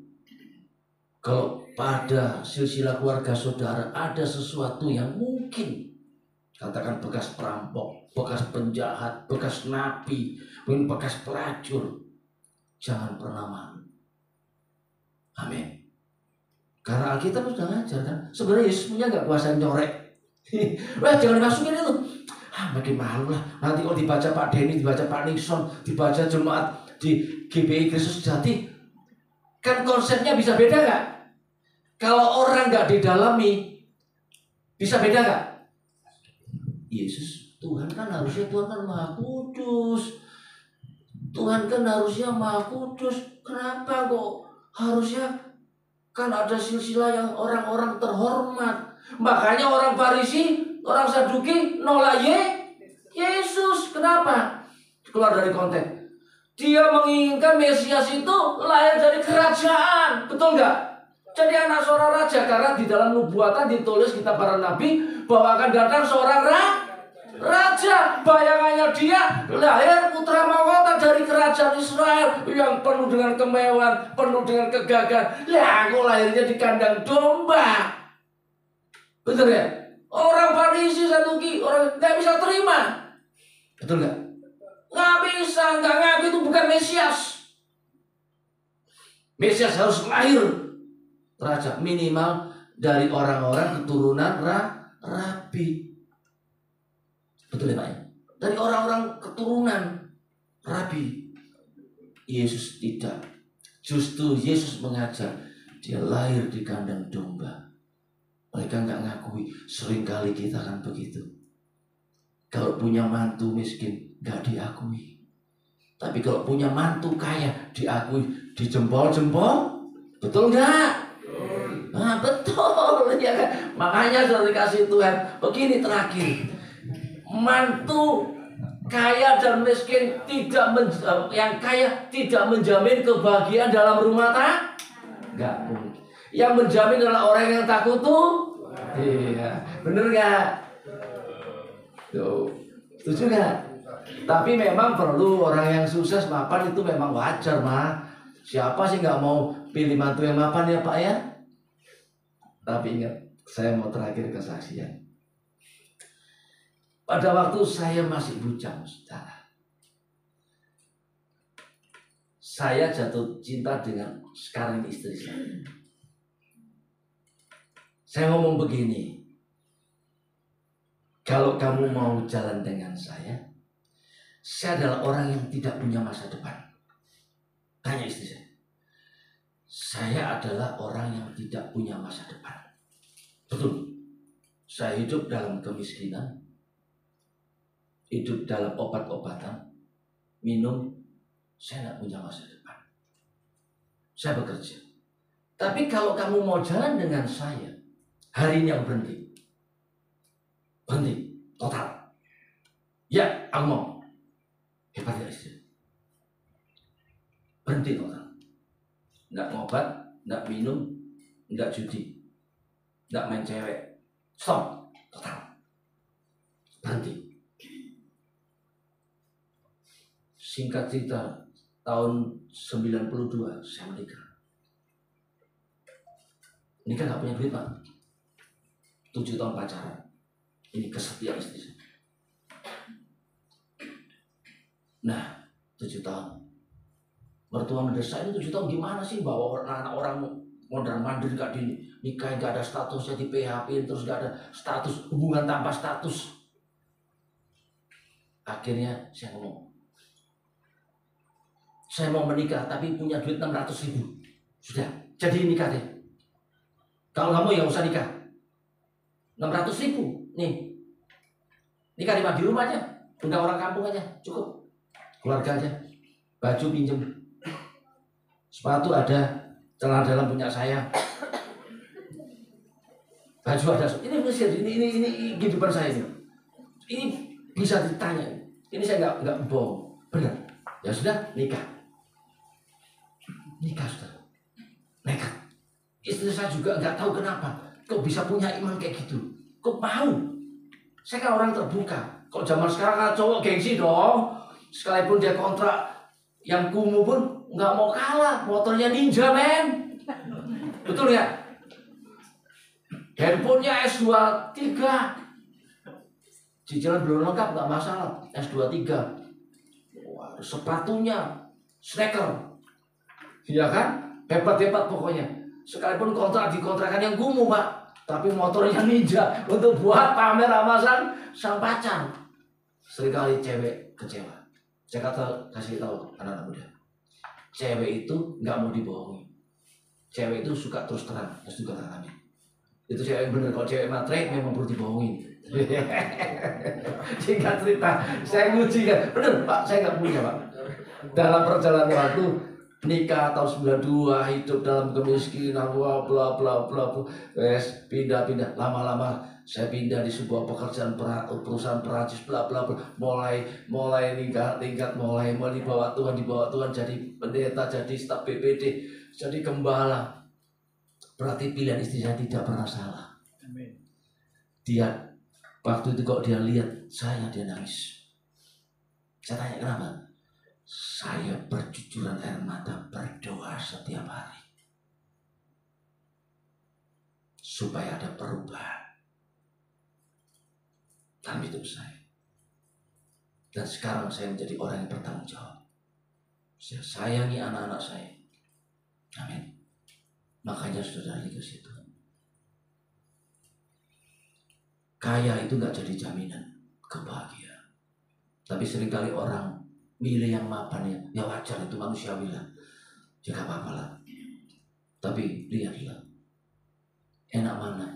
kalau pada silsilah keluarga saudara ada sesuatu yang mungkin, katakan bekas perampok, bekas penjahat, bekas napi, mungkin bekas pelacur. Jangan pernah malu. Amin. Karena Alkitab sudah ngajar kan, sebenarnya Yesus punya nggak kuasa nyorek. Wah, jangan dimasukin itu. Makin malu lah. Nanti kalau dibaca Pak Denny, dibaca Pak Nixon, dibaca jemaat di GBI Kristus Sejati, kan konsepnya bisa beda nggak? Kalau orang nggak didalami, bisa beda nggak? Yesus, Tuhan kan harusnya, Tuhan kan Maha Kudus. Tuhan kan harusnya Maha Kudus. Kenapa kok harusnya? Kan ada silsilah yang orang-orang terhormat. Makanya orang Farisi, orang Saduki nolak Yesus. Kenapa? Keluar dari konteks. Dia menginginkan Mesias itu lahir dari kerajaan. Betul nggak? Jadi anak seorang raja. Karena di dalam nubuatan ditulis kitab para nabi bahwa akan datang seorang raja. Bayangannya dia lahir putra mahkota dari kerajaan Israel yang penuh dengan kemewahan, penuh dengan kegagahan. Lah, aku lahirnya di kandang domba. Betul ya? Orang Farisi, Saduki, orang nggak bisa terima. Betul nggak? Nggak bisa, nggak ngaku, itu bukan Mesias. Mesias harus lahir raja, minimal dari orang-orang keturunan rabi. Betul ya Pak ya? Dari orang-orang keturunan rabi. Yesus tidak. Justru Yesus mengajar dia lahir di kandang domba. Mereka nggak ngakui. Seringkali kita kan begitu. Kalau punya mantu miskin nggak diakui. Tapi kalau punya mantu kaya diakui di jempol-jempol. Betul nggak? Nah, betul ya kan? Makanya sudah dikasih Tuhan. Begini terakhir, mantu Kaya dan miskin yang kaya tidak menjamin kebahagiaan dalam rumah tangga. Enggak mungkin. Yang menjamin adalah orang yang takut tuh. Iya, bener nggak? Tuh, setuju nggak? Tapi memang perlu orang yang sukses mapan itu memang wajar, mah. Siapa sih nggak mau pilih mantu yang mapan ya Pak ya? Tapi ingat, saya mau terakhir kesaksian. Pada waktu saya masih bujang, saudara, saya jatuh cinta dengan sekarang istri saya. Saya ngomong begini, kalau kamu mau jalan dengan saya adalah orang yang tidak punya masa depan. Tanya istri saya. Saya adalah orang yang tidak punya masa depan. Betul. Saya hidup dalam kemiskinan, hidup dalam obat-obatan, minum, saya tidak punya masa depan. Saya bekerja. Tapi kalau kamu mau jalan dengan saya, hari ini aku berhenti. Berhenti, total. Ya, aku mau. Hebat ya istri. Berhenti total. Nggak ngobat, nggak minum, nggak judi, nggak main cewek. Stop, total. Berhenti. Singkat cerita, tahun 92 saya menikah. Nikah nggak punya duit, Pak. 7 tahun pacaran. Ini kesetiaan istri saya. Nah, 7 tahun. Mertua mendesak, ini 7 tahun gimana sih bawa anak orang mondar mandir gak dinikahin, gak ada statusnya, di PHP terus gak ada status, hubungan tanpa status. Akhirnya saya ngomong, saya mau menikah tapi punya duit 600.000. Sudah, jadi nikah deh. Kalau kamu ya usah nikah. 600.000 nih. Nikah di rumah aja, undang orang kampung aja, cukup. Keluarga aja, baju pinjem, sepatu ada, celana dalam punya saya, baju ada. Ini Mesir, ini kehidupan saya ini. Ini bisa ditanya. Ini saya nggak bohong, benar. Ya sudah, nikah sudah, nekat. Istri saya juga nggak tahu kenapa, kok bisa punya iman kayak gitu, kok mau. Saya kan orang terbuka. Kok zaman sekarang kan cowok gengsi dong. Sekalipun dia kontrak yang kumuh pun nggak mau kalah, motornya Ninja men, betul ya? Handphonenya S2 3, cicilan belum lengkap nggak masalah, S2 3. Wah, sepatunya sneaker, iya kan? Hebat pokoknya. Sekalipun kontrak di kontrakan yang kumuh Pak, tapi motornya Ninja untuk buat pamer sama sang pacar. Seringkali cewek kecewa. Saya kasih tahu anak-anak muda, cewek itu nggak mau dibohongi. Cewek itu suka terus terang, harus juga terangnya. Itu cewek yang bener. Kalau cewek matre memang perlu dibohongin. Singkat cerita, saya nguji kan, bener Pak, saya nggak punya Pak. Dalam perjalanan waktu nikah tahun 92, hidup dalam kemiskinan, bla bla bla bla, wes pindah-pindah, lama-lama saya pindah di sebuah perusahaan perancis, bla bla bla, mulai tingkat mulai dibawa Tuhan jadi pendeta, jadi staf BPD, jadi gembala. Berarti pilihan istri saya tidak pernah salah. Amin. Dia waktu itu kok dia lihat saya, dia nangis. Saya tanya kenapa? Saya bercucuran air mata berdoa setiap hari supaya ada perubahan dalam hidup saya. Dan sekarang saya menjadi orang yang bertanggung jawab. Saya sayangi anak-anak saya. Amin. Makanya saudara ke situ. Kaya itu nggak jadi jaminan kebahagiaan. Tapi seringkali orang milih yang mapan ya wajar, itu manusiawi lah. Ya gak apa-apa lah. Tapi lihatlah, enak mana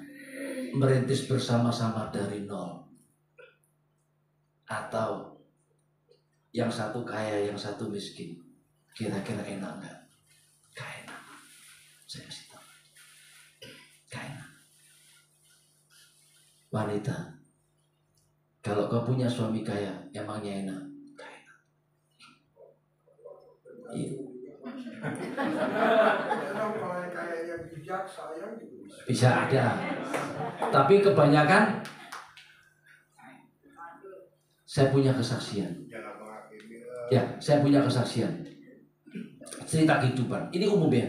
merintis bersama-sama dari nol, atau yang satu kaya, yang satu miskin. Kira-kira enak nggak? Gak enak. Saya kasih tahu, gak enak. Wanita, Kalau kau punya suami kaya, emangnya enak? Kaya. Iya. Bisa ada. Tapi kebanyakan saya punya kesaksian. Ya, saya punya kesaksian. Cerita kehidupan. Ini umum ya.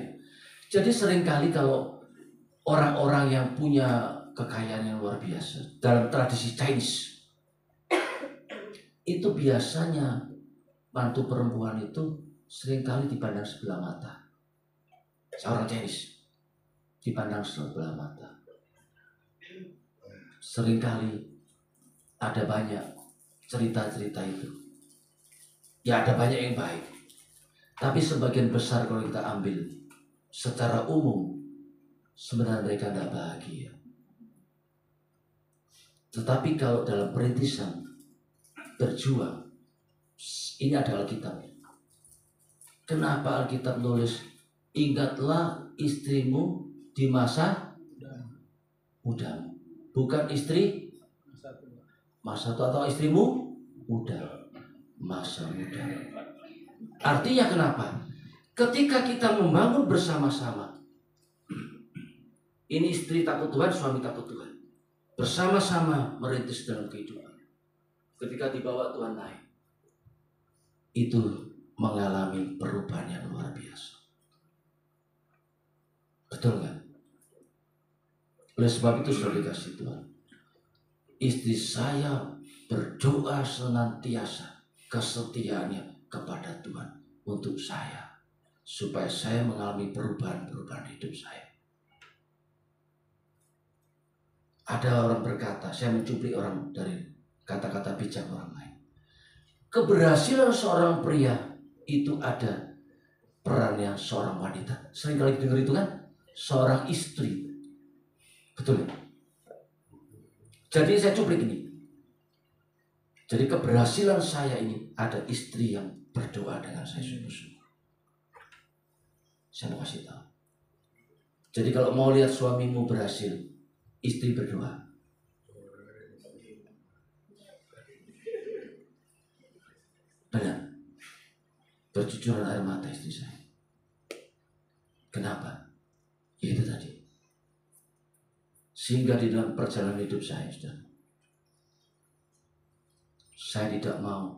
Jadi seringkali kalau orang-orang yang punya kekayaan yang luar biasa dalam tradisi Chinese, itu biasanya mantu perempuan itu seringkali dipandang sebelah mata. Seorang Chinese dipandang sebelah mata. Seringkali ada banyak cerita-cerita itu. Ya ada banyak yang baik. Tapi sebagian besar kalau kita ambil secara umum, sebenarnya mereka tidak bahagia. Tetapi kalau dalam perintisan berjuang, ini adalah Alkitab. Kenapa Alkitab nulis, ingatlah istrimu di masa muda, bukan istri masa tua, atau istrimu muda, masa muda. Artinya kenapa? Ketika kita membangun bersama-sama, ini istri takut Tuhan, suami takut Tuhan, bersama-sama merintis dalam kehidupan. Ketika dibawa Tuhan naik, itu mengalami perubahan yang luar biasa. Betul kan? Oleh sebab itu sudah dikasih Tuhan, istri saya berdoa senantiasa kesetiaannya kepada Tuhan untuk saya, supaya saya mengalami perubahan-perubahan hidup saya. Ada orang berkata, saya mencuplik orang dari kata-kata bijak orang lain. Keberhasilan seorang pria itu ada perannya seorang wanita. Sering kali dengar itu kan? Seorang istri. Betul ya? Jadi saya cuplik ini. Jadi keberhasilan saya ini ada istri yang berdoa dengan saya sungguh-sungguh. Saya mau kasih tahu. Jadi kalau mau lihat suamimu berhasil, istri berdoa. Benar. Bercucuran air mata istri saya. Kenapa? Ya itu tadi. Sehingga di dalam perjalanan hidup saya, saya tidak mau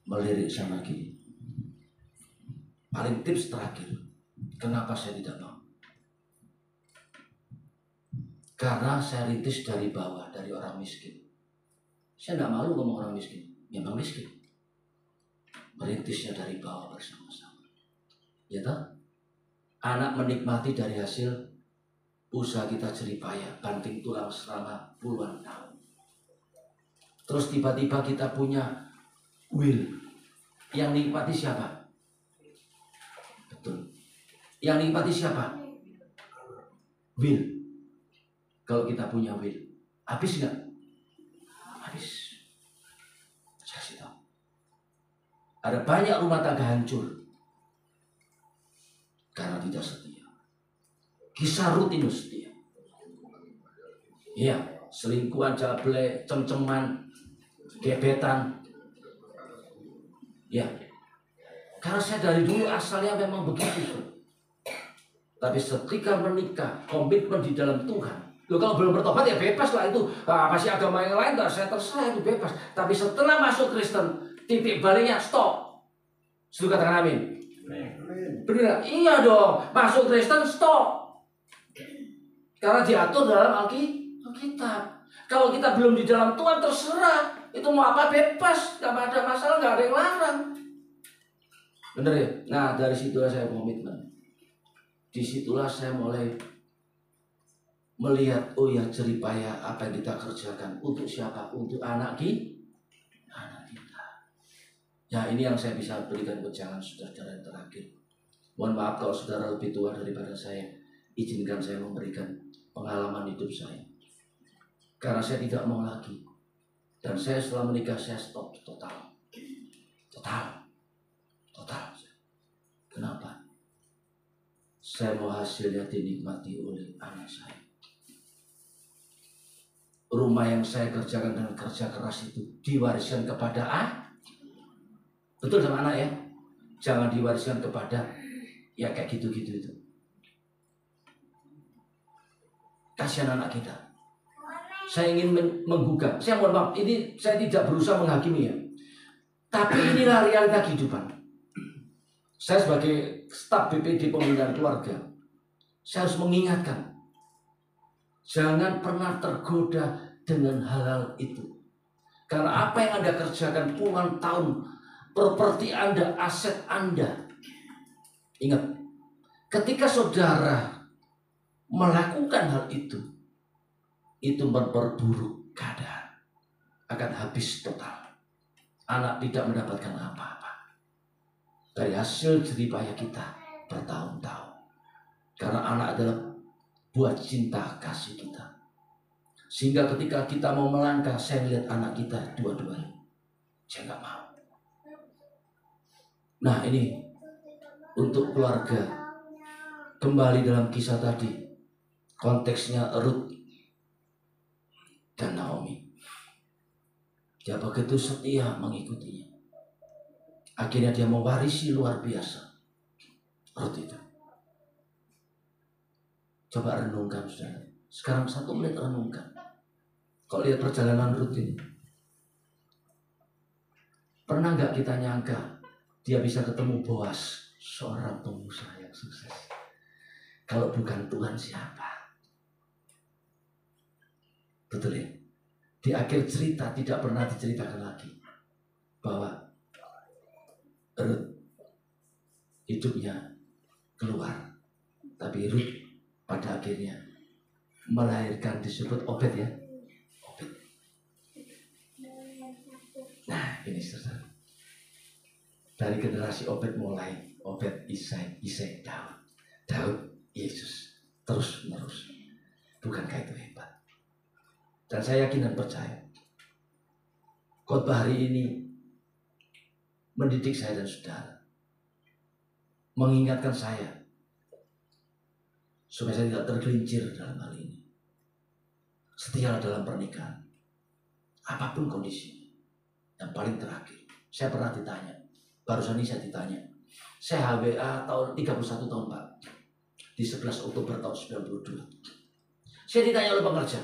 melirik sana kiri. Paling tips terakhir, kenapa saya tidak mau? Karena saya rintis dari bawah, dari orang miskin. Saya tidak malu ngomong orang miskin, memang miskin. Merintisnya dari bawah bersama-sama. Ya toh? Anak menikmati dari hasil usaha kita jeripaya, banting tulang selama puluhan tahun. Terus tiba-tiba kita punya will. Yang nikmati siapa? Betul. Yang nikmati siapa? Will. Kalau kita punya will, habis nggak? Habis. Saya kasih tahu. Ada banyak rumah tangga hancur karena tidak setia. Kisah Rutinus setia. Iya, selingkuhan, jablek, cem-ceman, gebetan. Ya, karena saya dari dulu asalnya memang begitu. Tapi ketika menikah, komitmen di dalam Tuhan. Loh, kalau belum bertobat ya bebas lah itu. Masih agama yang lain, saya terserah, itu bebas. Tapi setelah masuk Kristen, titik baliknya stop. Sudah katakan amin. Benar? Iya dong. Masuk Kristen stop. Karena diatur dalam Alkitab. Kalau kita belum di dalam Tuhan terserah. Itu mau apa bebas. Gak ada masalah, gak ada yang larang. Benar ya? Nah dari situlah saya komitmen. Disitulah saya mulai melihat, oh ya jeripaya apa yang kita kerjakan. Untuk siapa? Untuk anak kita. Ya ini yang saya bisa berikan wejangan saudara yang terakhir. Mohon maaf kalau saudara lebih tua daripada saya. Izinkan saya memberikan pengalaman hidup saya. Karena saya tidak mau lagi. Dan saya setelah menikah saya stop total. Kenapa? Saya mau hasilnya dinikmati oleh anak saya. rumah yang saya kerjakan dengan kerja keras itu diwariskan kepada betul sama anak ya, jangan diwariskan kepada ya kayak gitu-gitu itu. Kasihan anak kita. Saya ingin menggugah. Saya mohon maaf, ini saya tidak berusaha menghakimi ya, tapi inilah realita kehidupan. Saya sebagai staf BPD Pembinaan Keluarga, saya harus mengingatkan, jangan pernah tergoda dengan hal-hal itu. Karena apa yang Anda kerjakan puluhan tahun, properti Anda, aset Anda. Ingat, ketika saudara melakukan hal itu memperburuk keadaan, akan habis total. Anak tidak mendapatkan apa-apa dari hasil jeripaya kita bertahun-tahun. Karena anak adalah buah cinta kasih kita. Sehingga ketika kita mau melangkah, saya lihat anak kita dua-duanya, saya nggak mau. Nah ini untuk keluarga. Kembali dalam kisah tadi, konteksnya Ruth dan Naomi. Dia begitu setia mengikutinya. Akhirnya dia mewarisi luar biasa Ruth itu. Coba renungkan saudara. Sekarang 1 menit renungkan. Kalau lihat perjalanan Ruth ini, pernah nggak kita nyangka dia bisa ketemu Boas, seorang pengusaha yang sukses? Kalau bukan Tuhan siapa? Betul ya? Di akhir cerita tidak pernah diceritakan lagi bahwa Ruth hidupnya keluar, tapi Ruth pada akhirnya melahirkan, disebut Obed ya, Obed. Nah ini saudara, dari generasi Obed mulai Obed, Isai, Daud, Yesus, terus menerus. Bukankah itu hebat? Dan saya yakin dan percaya khotbah hari ini mendidik saya dan saudara, mengingatkan saya supaya saya tidak tergelincir dalam hal ini. Setialah dalam pernikahan, apapun kondisi. Yang paling terakhir, saya pernah ditanya, barusan ini saya ditanya, saya HWA tahun 31 tahun Pak, di 11 Oktober tahun 92. Saya ditanya oleh pekerja,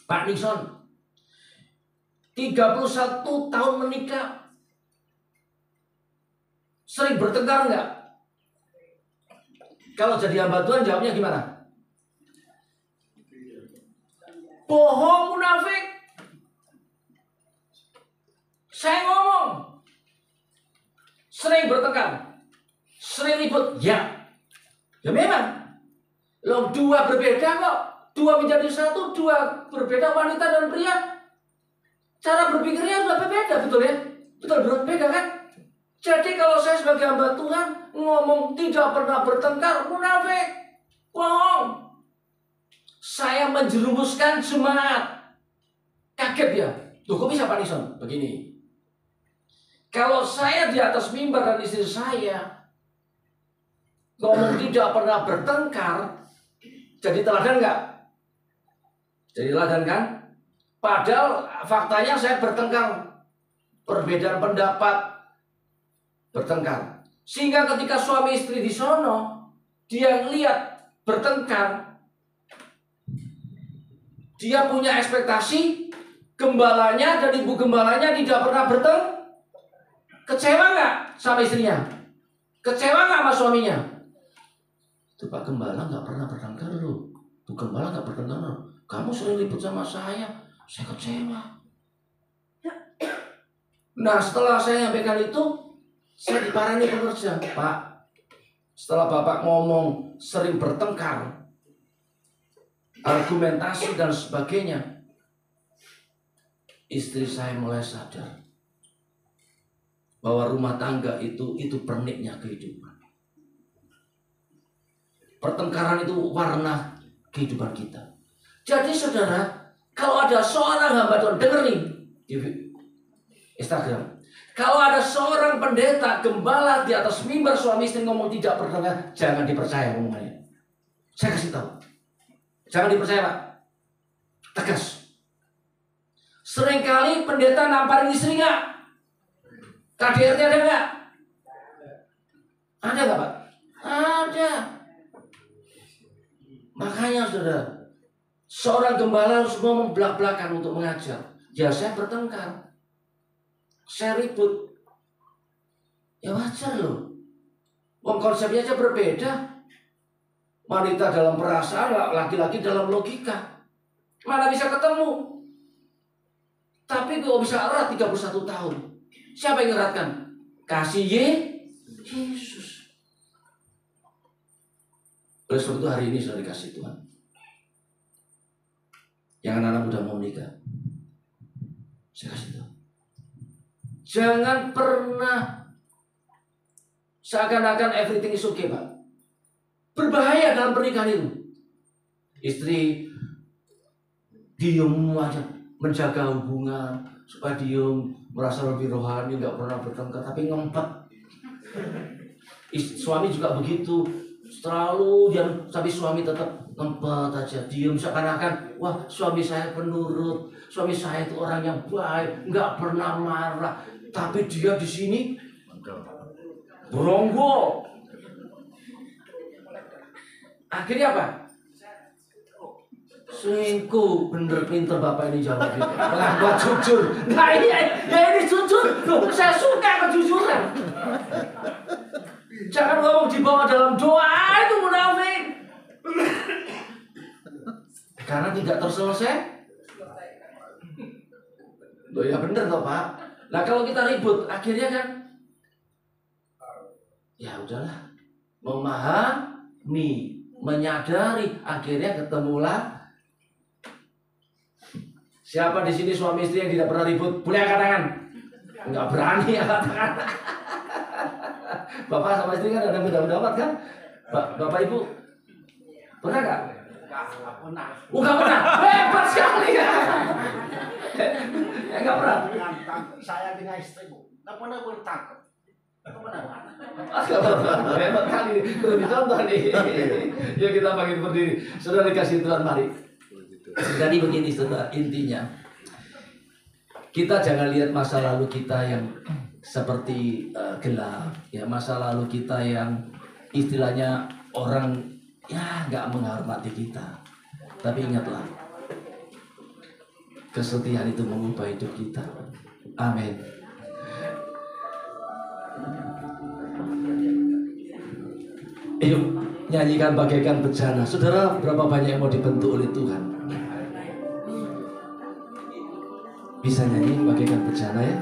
Pak Nixon, 31 tahun menikah, sering bertengkar enggak? Kalau jadi hamba Tuhan jawabnya gimana? Bohong, munafik. Saya ngomong, sering bertengkar, sering ribut, ya memang. Loh, dua berbeda kok. Dua menjadi satu, dua berbeda, wanita dan pria. Cara berpikirnya sudah berbeda, betul ya? Betul, berbeda kan? Jadi kalau saya sebagai hamba Tuhan ngomong tidak pernah bertengkar, munafik, bohong. Saya menjerumuskan jemaat. Kaget ya? Loh kok bisa Pak Nixon? Begini. Kalau saya di atas mimbar dan istri saya ngomong tidak pernah bertengkar, jadi teladan nggak? Jadi teladan kan? Padahal faktanya saya bertengkar, perbedaan pendapat, bertengkar. Sehingga ketika suami istri di sono, dia lihat bertengkar, dia punya ekspektasi gembalanya dan ibu gembalanya tidak pernah bertengkar. Kecewa nggak sama istrinya? Kecewa nggak sama suaminya? Itu Pak Gembala nggak pernah bertengkar loh. Tuh Gembala nggak bertengkar loh. Kamu sering ribut sama saya kecewa. Nah setelah saya nyampaikan itu, saya diparani pekerja, Pak. Setelah Bapak ngomong sering bertengkar, argumentasi dan sebagainya, istri saya mulai sadar bahwa rumah tangga itu perniknya kehidupan. Pertengkaran itu warna kehidupan kita. Jadi saudara, kalau ada seorang hamba Tuhan, denger nih di Instagram, kalau ada seorang pendeta gembala di atas mimbar suami istri ngomong tidak bertengkar, jangan dipercaya omongannya. Saya kasih tahu, jangan dipercaya Pak, tegas. Seringkali pendeta namparin istri nggak? KDRT ada nggak? Ada nggak Pak? Ada. Makanya saudara, seorang gembala harus ngomong belak-belakan untuk mengajar. Ya saya bertengkar, saya ribut. Ya wajar loh. Konsepnya aja berbeda. Wanita dalam perasaan, laki-laki dalam logika. Mana bisa ketemu? Tapi kok bisa erat 31 tahun? Siapa yang eratkan? Kasih Yesus. Oleh sebab itu hari ini sudah dikasih Tuhan. Yang anak-anak muda mau menikah, saya kasih tahu. Jangan pernah seakan-akan everything is okay, Pak. Berbahaya dalam pernikahan itu. Istri diem aja, menjaga hubungan supaya diem, merasa lebih rohani, nggak pernah bertengkar, tapi ngempet. Suami juga begitu, selalu diam, tapi suami tetap ngempet aja, diem seakan-akan, wah suami saya penurut, suami saya itu orang yang baik, nggak pernah marah, tapi dia di sini beronggo. Akhirnya apa? Selingkuh. Bener pinter bapak ini jawabnya. Buat jujur. Nah iya, ya ini jujur. Loh, saya suka kejujuran. Jangan ngomong di bawah dalam doa, itu munafik. Karena tidak terselesai. Loh ya bener toh Pak. Nah kalau kita ribut, akhirnya kan ya udahlah, memahami, menyadari, akhirnya ketemulah. Siapa di sini suami istri yang tidak pernah ribut? Boleh angkat tangan? Enggak berani angkat tangan. Bapak sama istri kan ada beda-beda kan? Bapak ibu pernah nggak? Nggak pernah. Nggak pernah. Hebat sekali ya. Nggak pernah. Saya dengan istriku nggak pernah bertangkap. Hebat kali, perlu dicontoh nih. Yuk kita bangkit berdiri. Saudara dikasih Tuhan, mari. Jadi begini saudara, intinya kita jangan lihat masa lalu kita yang seperti gelap, ya masa lalu kita yang istilahnya orang ya nggak menghormati kita. Tapi ingatlah, kesetiaan itu mengubah hidup kita. Amin. Yuk nyanyikan bagaikan bejana. Saudara, berapa banyak yang mau dibentuk oleh Tuhan? Bisa nyanyi bagaikan bejana ya?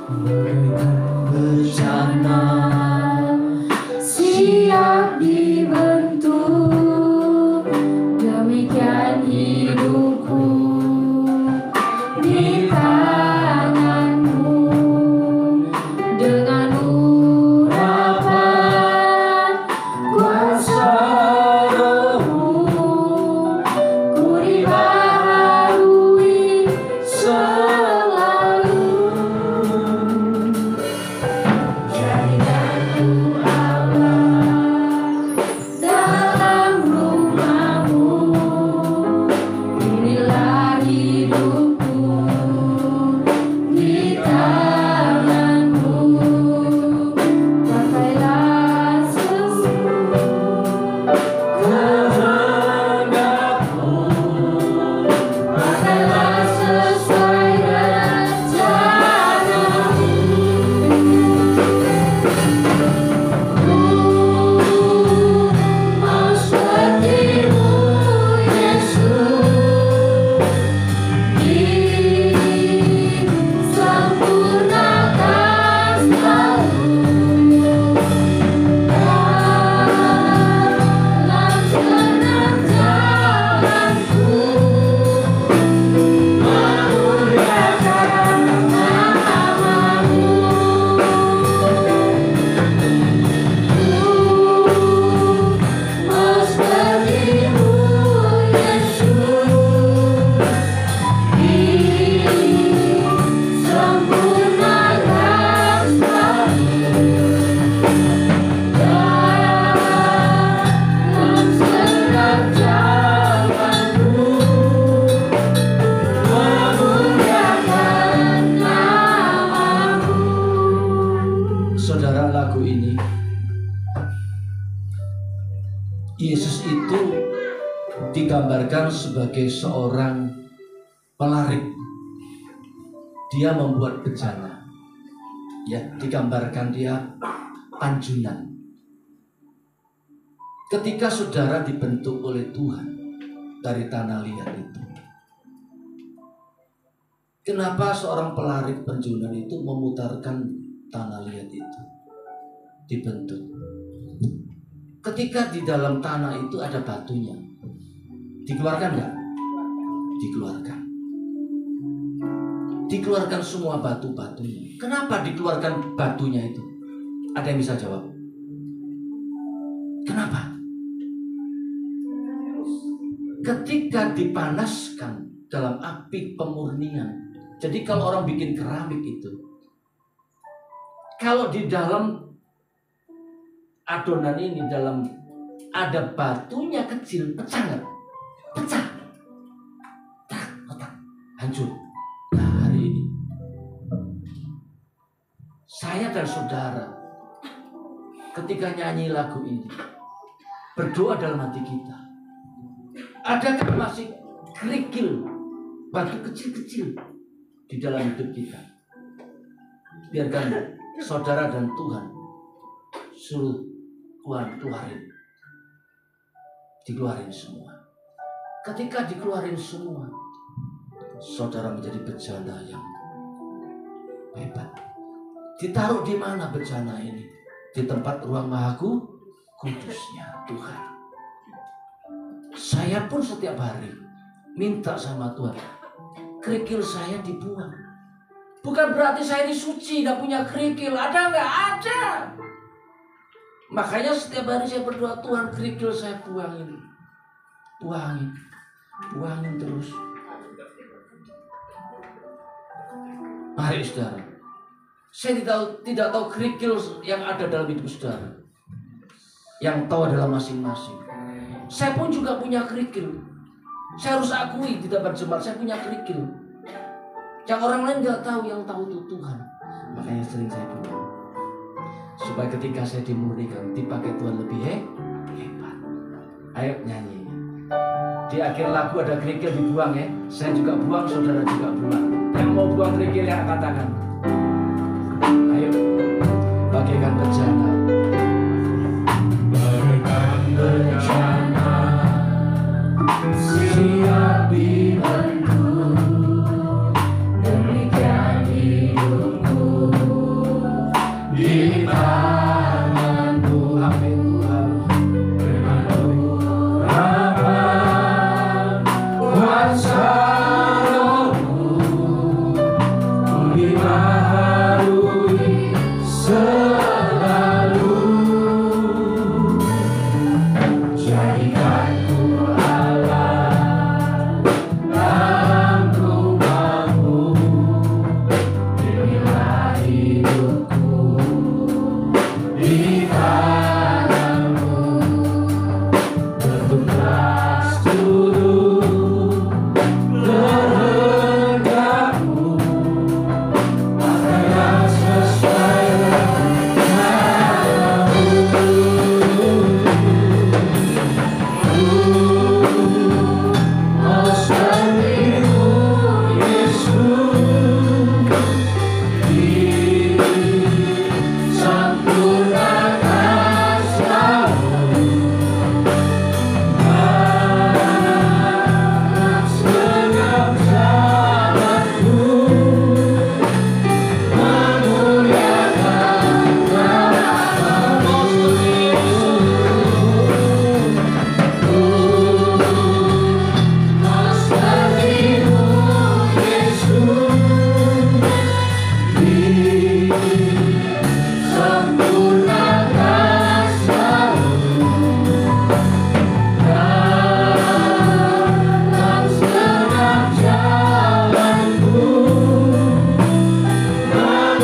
Bagaikan bejana siap dibentuk, demikian hidupku di tanganmu, dengan urapan kuasa digambarkan sebagai seorang pelarik. Dia membuat bejana. Ya, digambarkan dia panjunan. Ketika saudara dibentuk oleh Tuhan dari tanah liat itu, kenapa seorang pelarik panjunan itu memutarkan tanah liat itu? Dibentuk. Ketika di dalam tanah itu ada batunya, dikeluarkan nggak? Dikeluarkan. Dikeluarkan semua batu-batunya. Kenapa dikeluarkan batunya itu? Ada yang bisa jawab? Kenapa? Ketika dipanaskan dalam api pemurnian. Jadi kalau orang bikin keramik itu, kalau di dalam adonan ini dalam ada batunya kecil, pecah nggak? Pecah. Tak, hancur. Nah, hari ini saya dan saudara ketika nyanyi lagu ini berdoa dalam hati kita, adakah masih kerikil batu kecil-kecil di dalam hidup kita? Biarkan saudara dan Tuhan suruh Tuhan keluarin, dikeluarin semua. Ketika dikeluarin semua, saudara menjadi bejana yang hebat. Ditaruh di mana bejana ini? Di tempat ruang maha kudusnya Tuhan. Saya pun setiap hari minta sama Tuhan, kerikil saya dibuang. Bukan berarti saya ini suci, tidak punya kerikil. Ada nggak? Ada. Makanya setiap hari saya berdoa, Tuhan, kerikil saya buangin. Buangin terus. Mari saudara, saya tidak tahu kerikil yang ada dalam hidup saudara. Yang tahu adalah masing-masing. Saya pun juga punya kerikil. Saya harus akui di depan jemaat, saya punya kerikil. Yang orang lain nggak tahu, yang tahu itu Tuhan. Makanya sering saya bilang, supaya ketika saya dimurnikan, dipakai Tuhan lebih hebat. Ayo nyanyi. Di akhir lagu ada kerikil dibuang ya. Saya juga buang, saudara juga buang. Yang mau buang kerikil yang angkat tangan. Ayo, bagaikan bejana. Bagaikan bejana, siap dibentuk. Demikian hidupku di tangan-Mu. Amin Tuhan. Harapan kuasa Roh-Mu, ku dibaharui selalu. Jadikanku Allah dalam rumah-Mu, inilah hidupku di tangan-Mu. Bentuklah seluruh kehendakmu, pakailah sesuai rencanamu. Mau seperti-Mu, Yesus, disempurnakan selalu. Dalam setiap jalanku, memuliakan nama-Mu. Mau seperti-Mu, Yesus, disempurnakan selalu. Dalam setiap jalanku,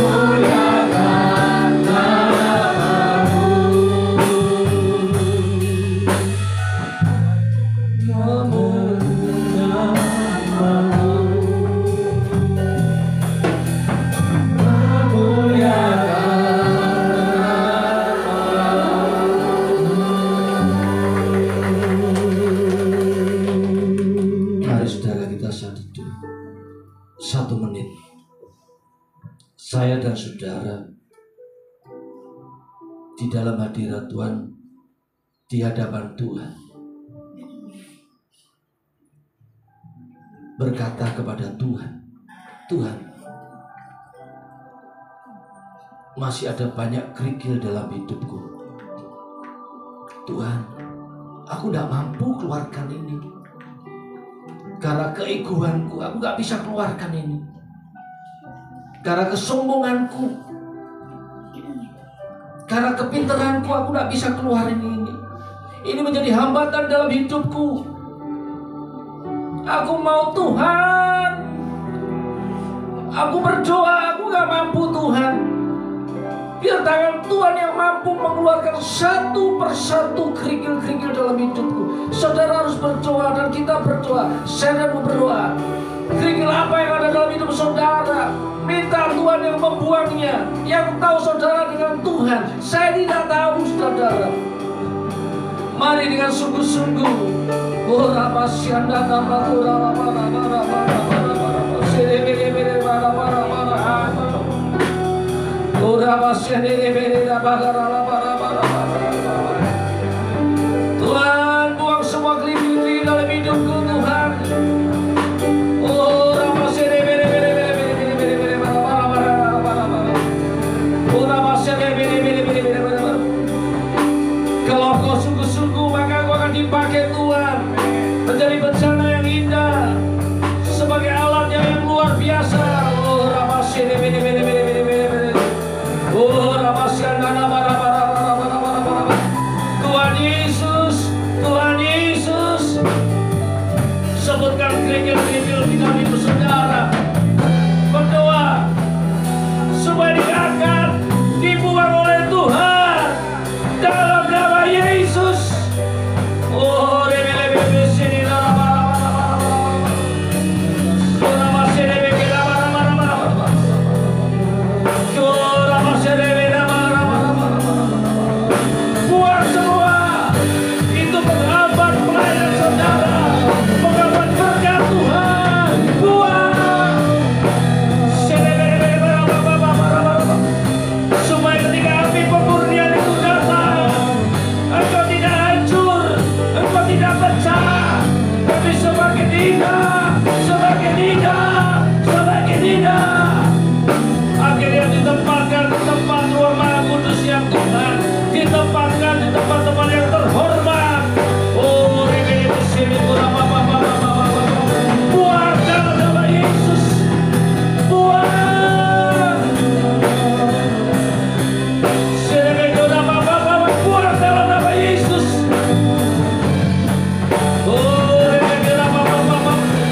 memuliakan nama-Mu. Memuliakan nama-Mu. Memuliakan 1 menit saya dan saudara di dalam hadirat Tuhan, di hadapan Tuhan, berkata kepada Tuhan, Tuhan, masih ada banyak kerikil dalam hidupku. Tuhan, aku tidak mampu keluarkan ini. Karena keegoanku, aku gak bisa keluarkan ini. Karena kesombonganku, karena kepintaranku, aku gak bisa keluarin ini. Ini menjadi hambatan dalam hidupku. Aku mau Tuhan. Aku berdoa, aku gak mampu Tuhan. Biar tangan Tuhan yang mampu mengeluarkan satu persatu kerikil-kerikil dalam hidupku. Saudara harus berdoa dan kita berdoa. Saya dan berdoa. Kerikil apa yang ada dalam hidup saudara, minta Tuhan yang membuangnya. Yang tahu saudara dengan Tuhan, saya tidak tahu saudara. Mari dengan sungguh-sungguh. Tuhan, buang semua kerikil dalam hidupku Tuhan. Kalau kau sungguh-sungguh, maka kau akan dipakai Tuhan menjadi bencana yang indah, sebagai alat yang luar biasa. Tuhan Yesus, Tuhan Yesus, sebutkan kerikil-kerikil di dalam hidup saudara. Berdoa supaya diangkat, dibuang oleh Tuhan dalam nama Yesus. Oh, buang semua itu menghambat pelayanan saudara, menghambat berkat Tuhan. Buang supaya ketika api pemurnian itu datang, engkau tidak hancur, engkau tidak pecah, tapi semakin indah, semakin indah, semakin indah. Akhirnya ditempatkan di tempat ruang Maha Kudus yang Tuhan, ditempatkan di tempat-tempat yang terhormat. Oh, ini di sini buang dalam nama Yesus, buang. Buang dalam nama Yesus. Oh,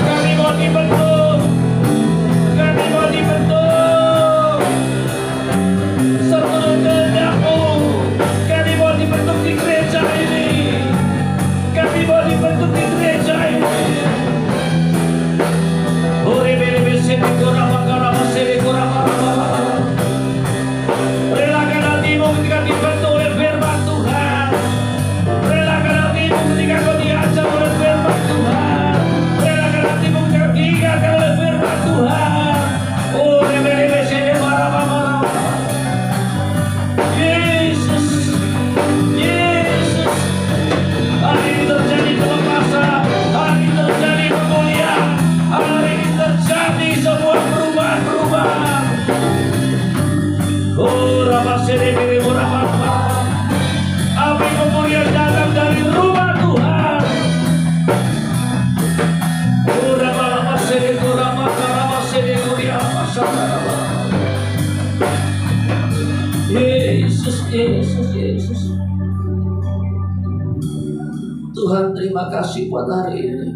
kami mau dibentuk, kami mau dibentuk seluruh kehendak-Mu. Kami mau dibentuk di gereja ini, kami mau dibentuk di gereja ini. Relakan hatimu ketika dibentuk oleh firman Tuhan. Relakan hatimu ketika kau diajar oleh firman Tuhan. Relakan hatimu ketika diingatkan oleh firman Tuhan. Oh, Yesus, Yesus. Hari ini terjadi kelepasan, hari ini terjadi pemulihan, hari ini terjadi semua perubahan-perubahan. Oh, api pemulihan datang dari rumah Tuhan. Yesus, Yesus, Yesus. Tuhan, terima kasih buat hari ini.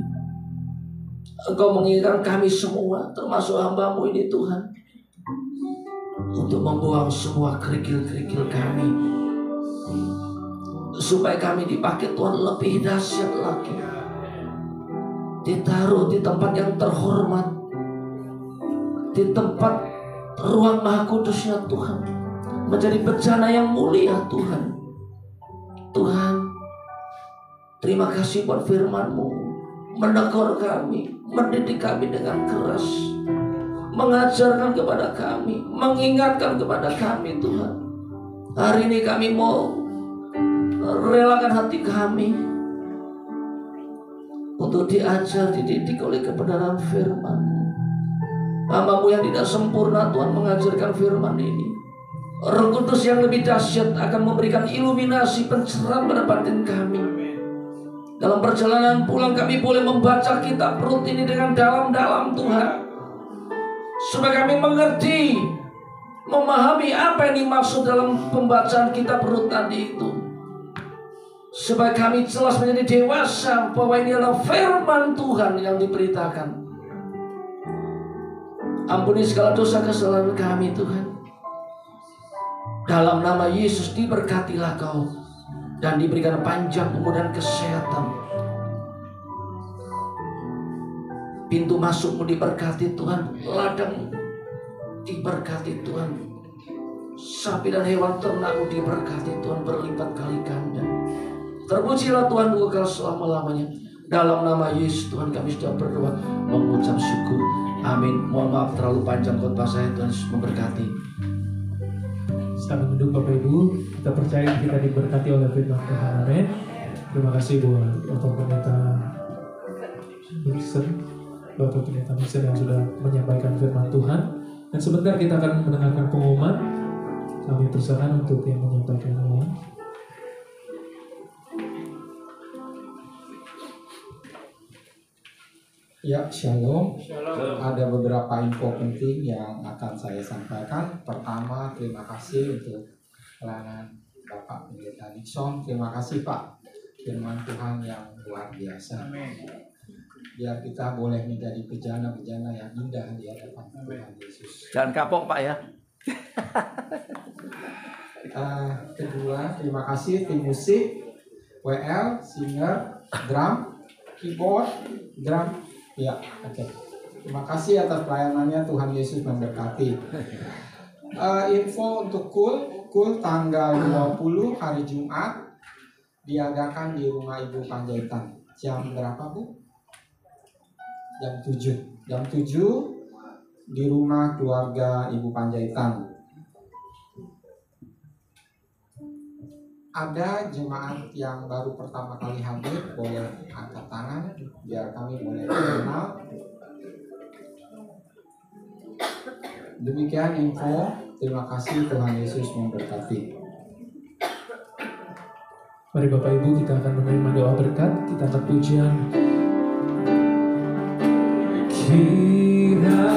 Engkau mengingatkan kami semua, termasuk hamba-Mu ini Tuhan, untuk membuang semua kerikil-kerikil kami, supaya kami dipakai Tuhan lebih dahsyat lagi, ditaruh di tempat yang terhormat, di tempat ruang Maha Kudusnya Tuhan, menjadi bencana yang mulia Tuhan. Tuhan, terima kasih buat firman-Mu, menegur kami, mendidik kami dengan keras. mengajarkan kepada kami, mengingatkan kepada kami Tuhan. Hari ini kami mau relakan hati kami untuk diajar, dididik oleh kebenaran firman-Mu. Hamba-Mu yang tidak sempurna Tuhan mengajarkan firman ini. Roh Kudus yang lebih dahsyat akan memberikan iluminasi pencerahan pada batin kami. Dalam perjalanan pulang kami boleh membaca kitab Rut ini dengan dalam-dalam Tuhan, supaya kami mengerti, memahami apa yang dimaksud dalam pembacaan kitab Rut tadi itu, supaya kami jelas menjadi dewasa bahwa ini adalah firman Tuhan yang diberitakan. Ampuni segala dosa kesalahan kami Tuhan. Dalam nama Yesus diberkatilah kau dan diberikan panjang umur dan kesehatan. Pintu masukmu diberkati Tuhan, ladang diberkati Tuhan, sapi dan hewan ternakmu diberkati Tuhan berlipat kali ganda. Terpujilah Tuhan kekal selama-lamanya. Dalam nama Yesus Tuhan kami sudah berdoa mengucap syukur. Amin. Mohon maaf terlalu panjang khotbah saya. Tuhan Yesus memberkati. Selamat duduk Bapak Ibu. Kita percaya kita diberkati oleh firman Tuhan. Amin. Terima kasih buat Bapak Pendeta Wilson, Bapak Pendeta Wilson yang sudah menyampaikan firman Tuhan. Dan sebentar kita akan mendengarkan pengumuman. Kami persilakan untuk yang menyampaikan pengumuman. Ya, shalom. Ada beberapa info penting yang akan saya sampaikan. Pertama, terima kasih untuk pelayanan Bapak Pendeta Nixon. Terima kasih Pak. Firman Tuhan yang luar biasa. Biar kita boleh menjadi bejana-bejana yang indah di hadapan Tuhan Yesus. Jangan kapok Pak ya. Kedua, terima kasih tim musik, WL, singer, drum, keyboard, drum. Ya, oke. Terima kasih atas pelayanannya. Tuhan Yesus memberkati. Info untuk Kul tanggal 20 hari Jumat diadakan di rumah Ibu Panjaitan. Jam berapa Bu? Jam 7. Jam 7 di rumah keluarga Ibu Panjaitan. Ada jemaat yang baru pertama kali hadir, boleh angkat tangan biar kami boleh kenal. Demikian info. Terima kasih. Tuhan Yesus memberkati. Mari Bapak Ibu kita akan menerima doa berkat. Kita angkat pujian. Kiranya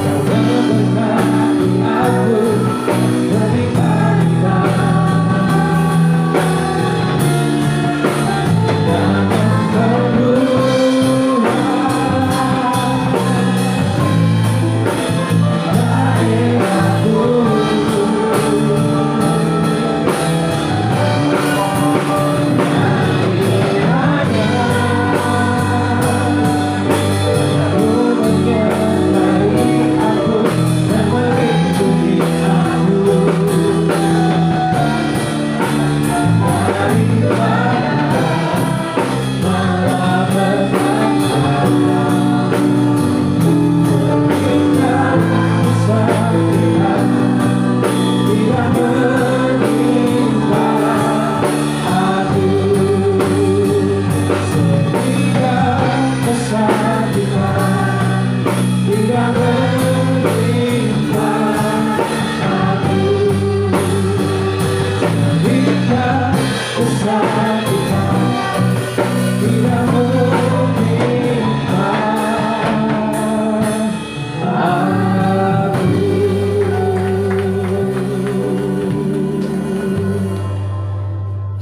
Kau memberkati aku dari pagi dan memperluas daerahku.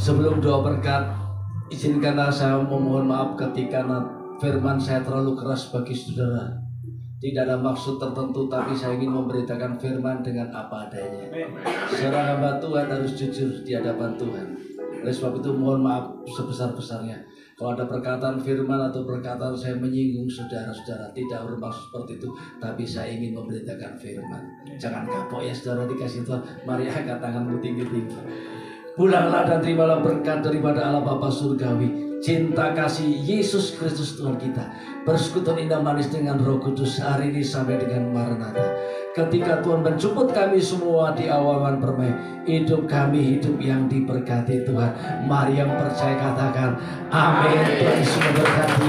Sebelum doa berkat, izinkanlah saya memohon maaf ketika firman saya terlalu keras bagi saudara. Tidak ada maksud tertentu, tapi saya ingin memberitakan firman dengan apa adanya. Seorang hamba Tuhan harus jujur di hadapan Tuhan. Oleh sebab itu mohon maaf sebesar-besarnya. Kalau ada perkataan firman atau perkataan saya menyinggung saudara-saudara, tidak bermaksud seperti itu, tapi saya ingin memberitakan firman. Jangan kapok ya saudara, dikasih Tuhan. Mari angkat tanganmu tinggi-tinggi. Pulanglah dan terimalah berkat daripada Allah Bapa Surgawi, cinta kasih Yesus Kristus Tuhan kita, persekutuan indah manis dengan Roh Kudus hari ini sampai dengan Maranatha. Ketika Tuhan menjemput kami semua di awan permai, hidup kami hidup yang diberkati Tuhan. Mari yang percaya katakan amin. Tuhan Yesus memberkati.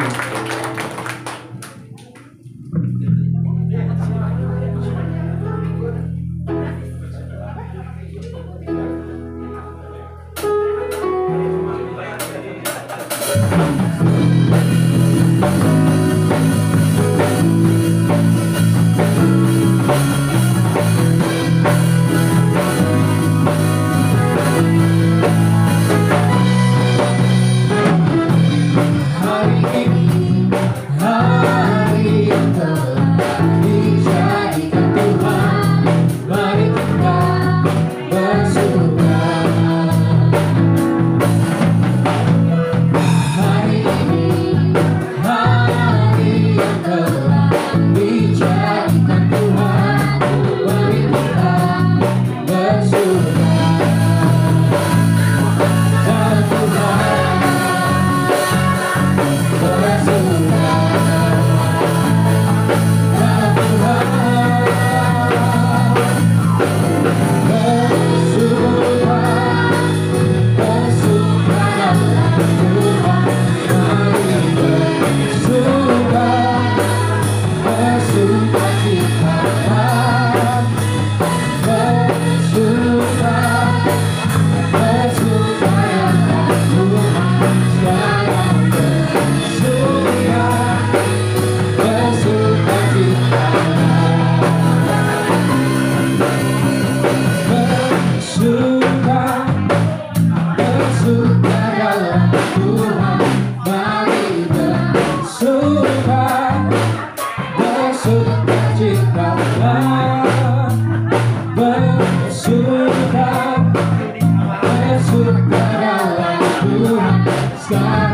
Sky.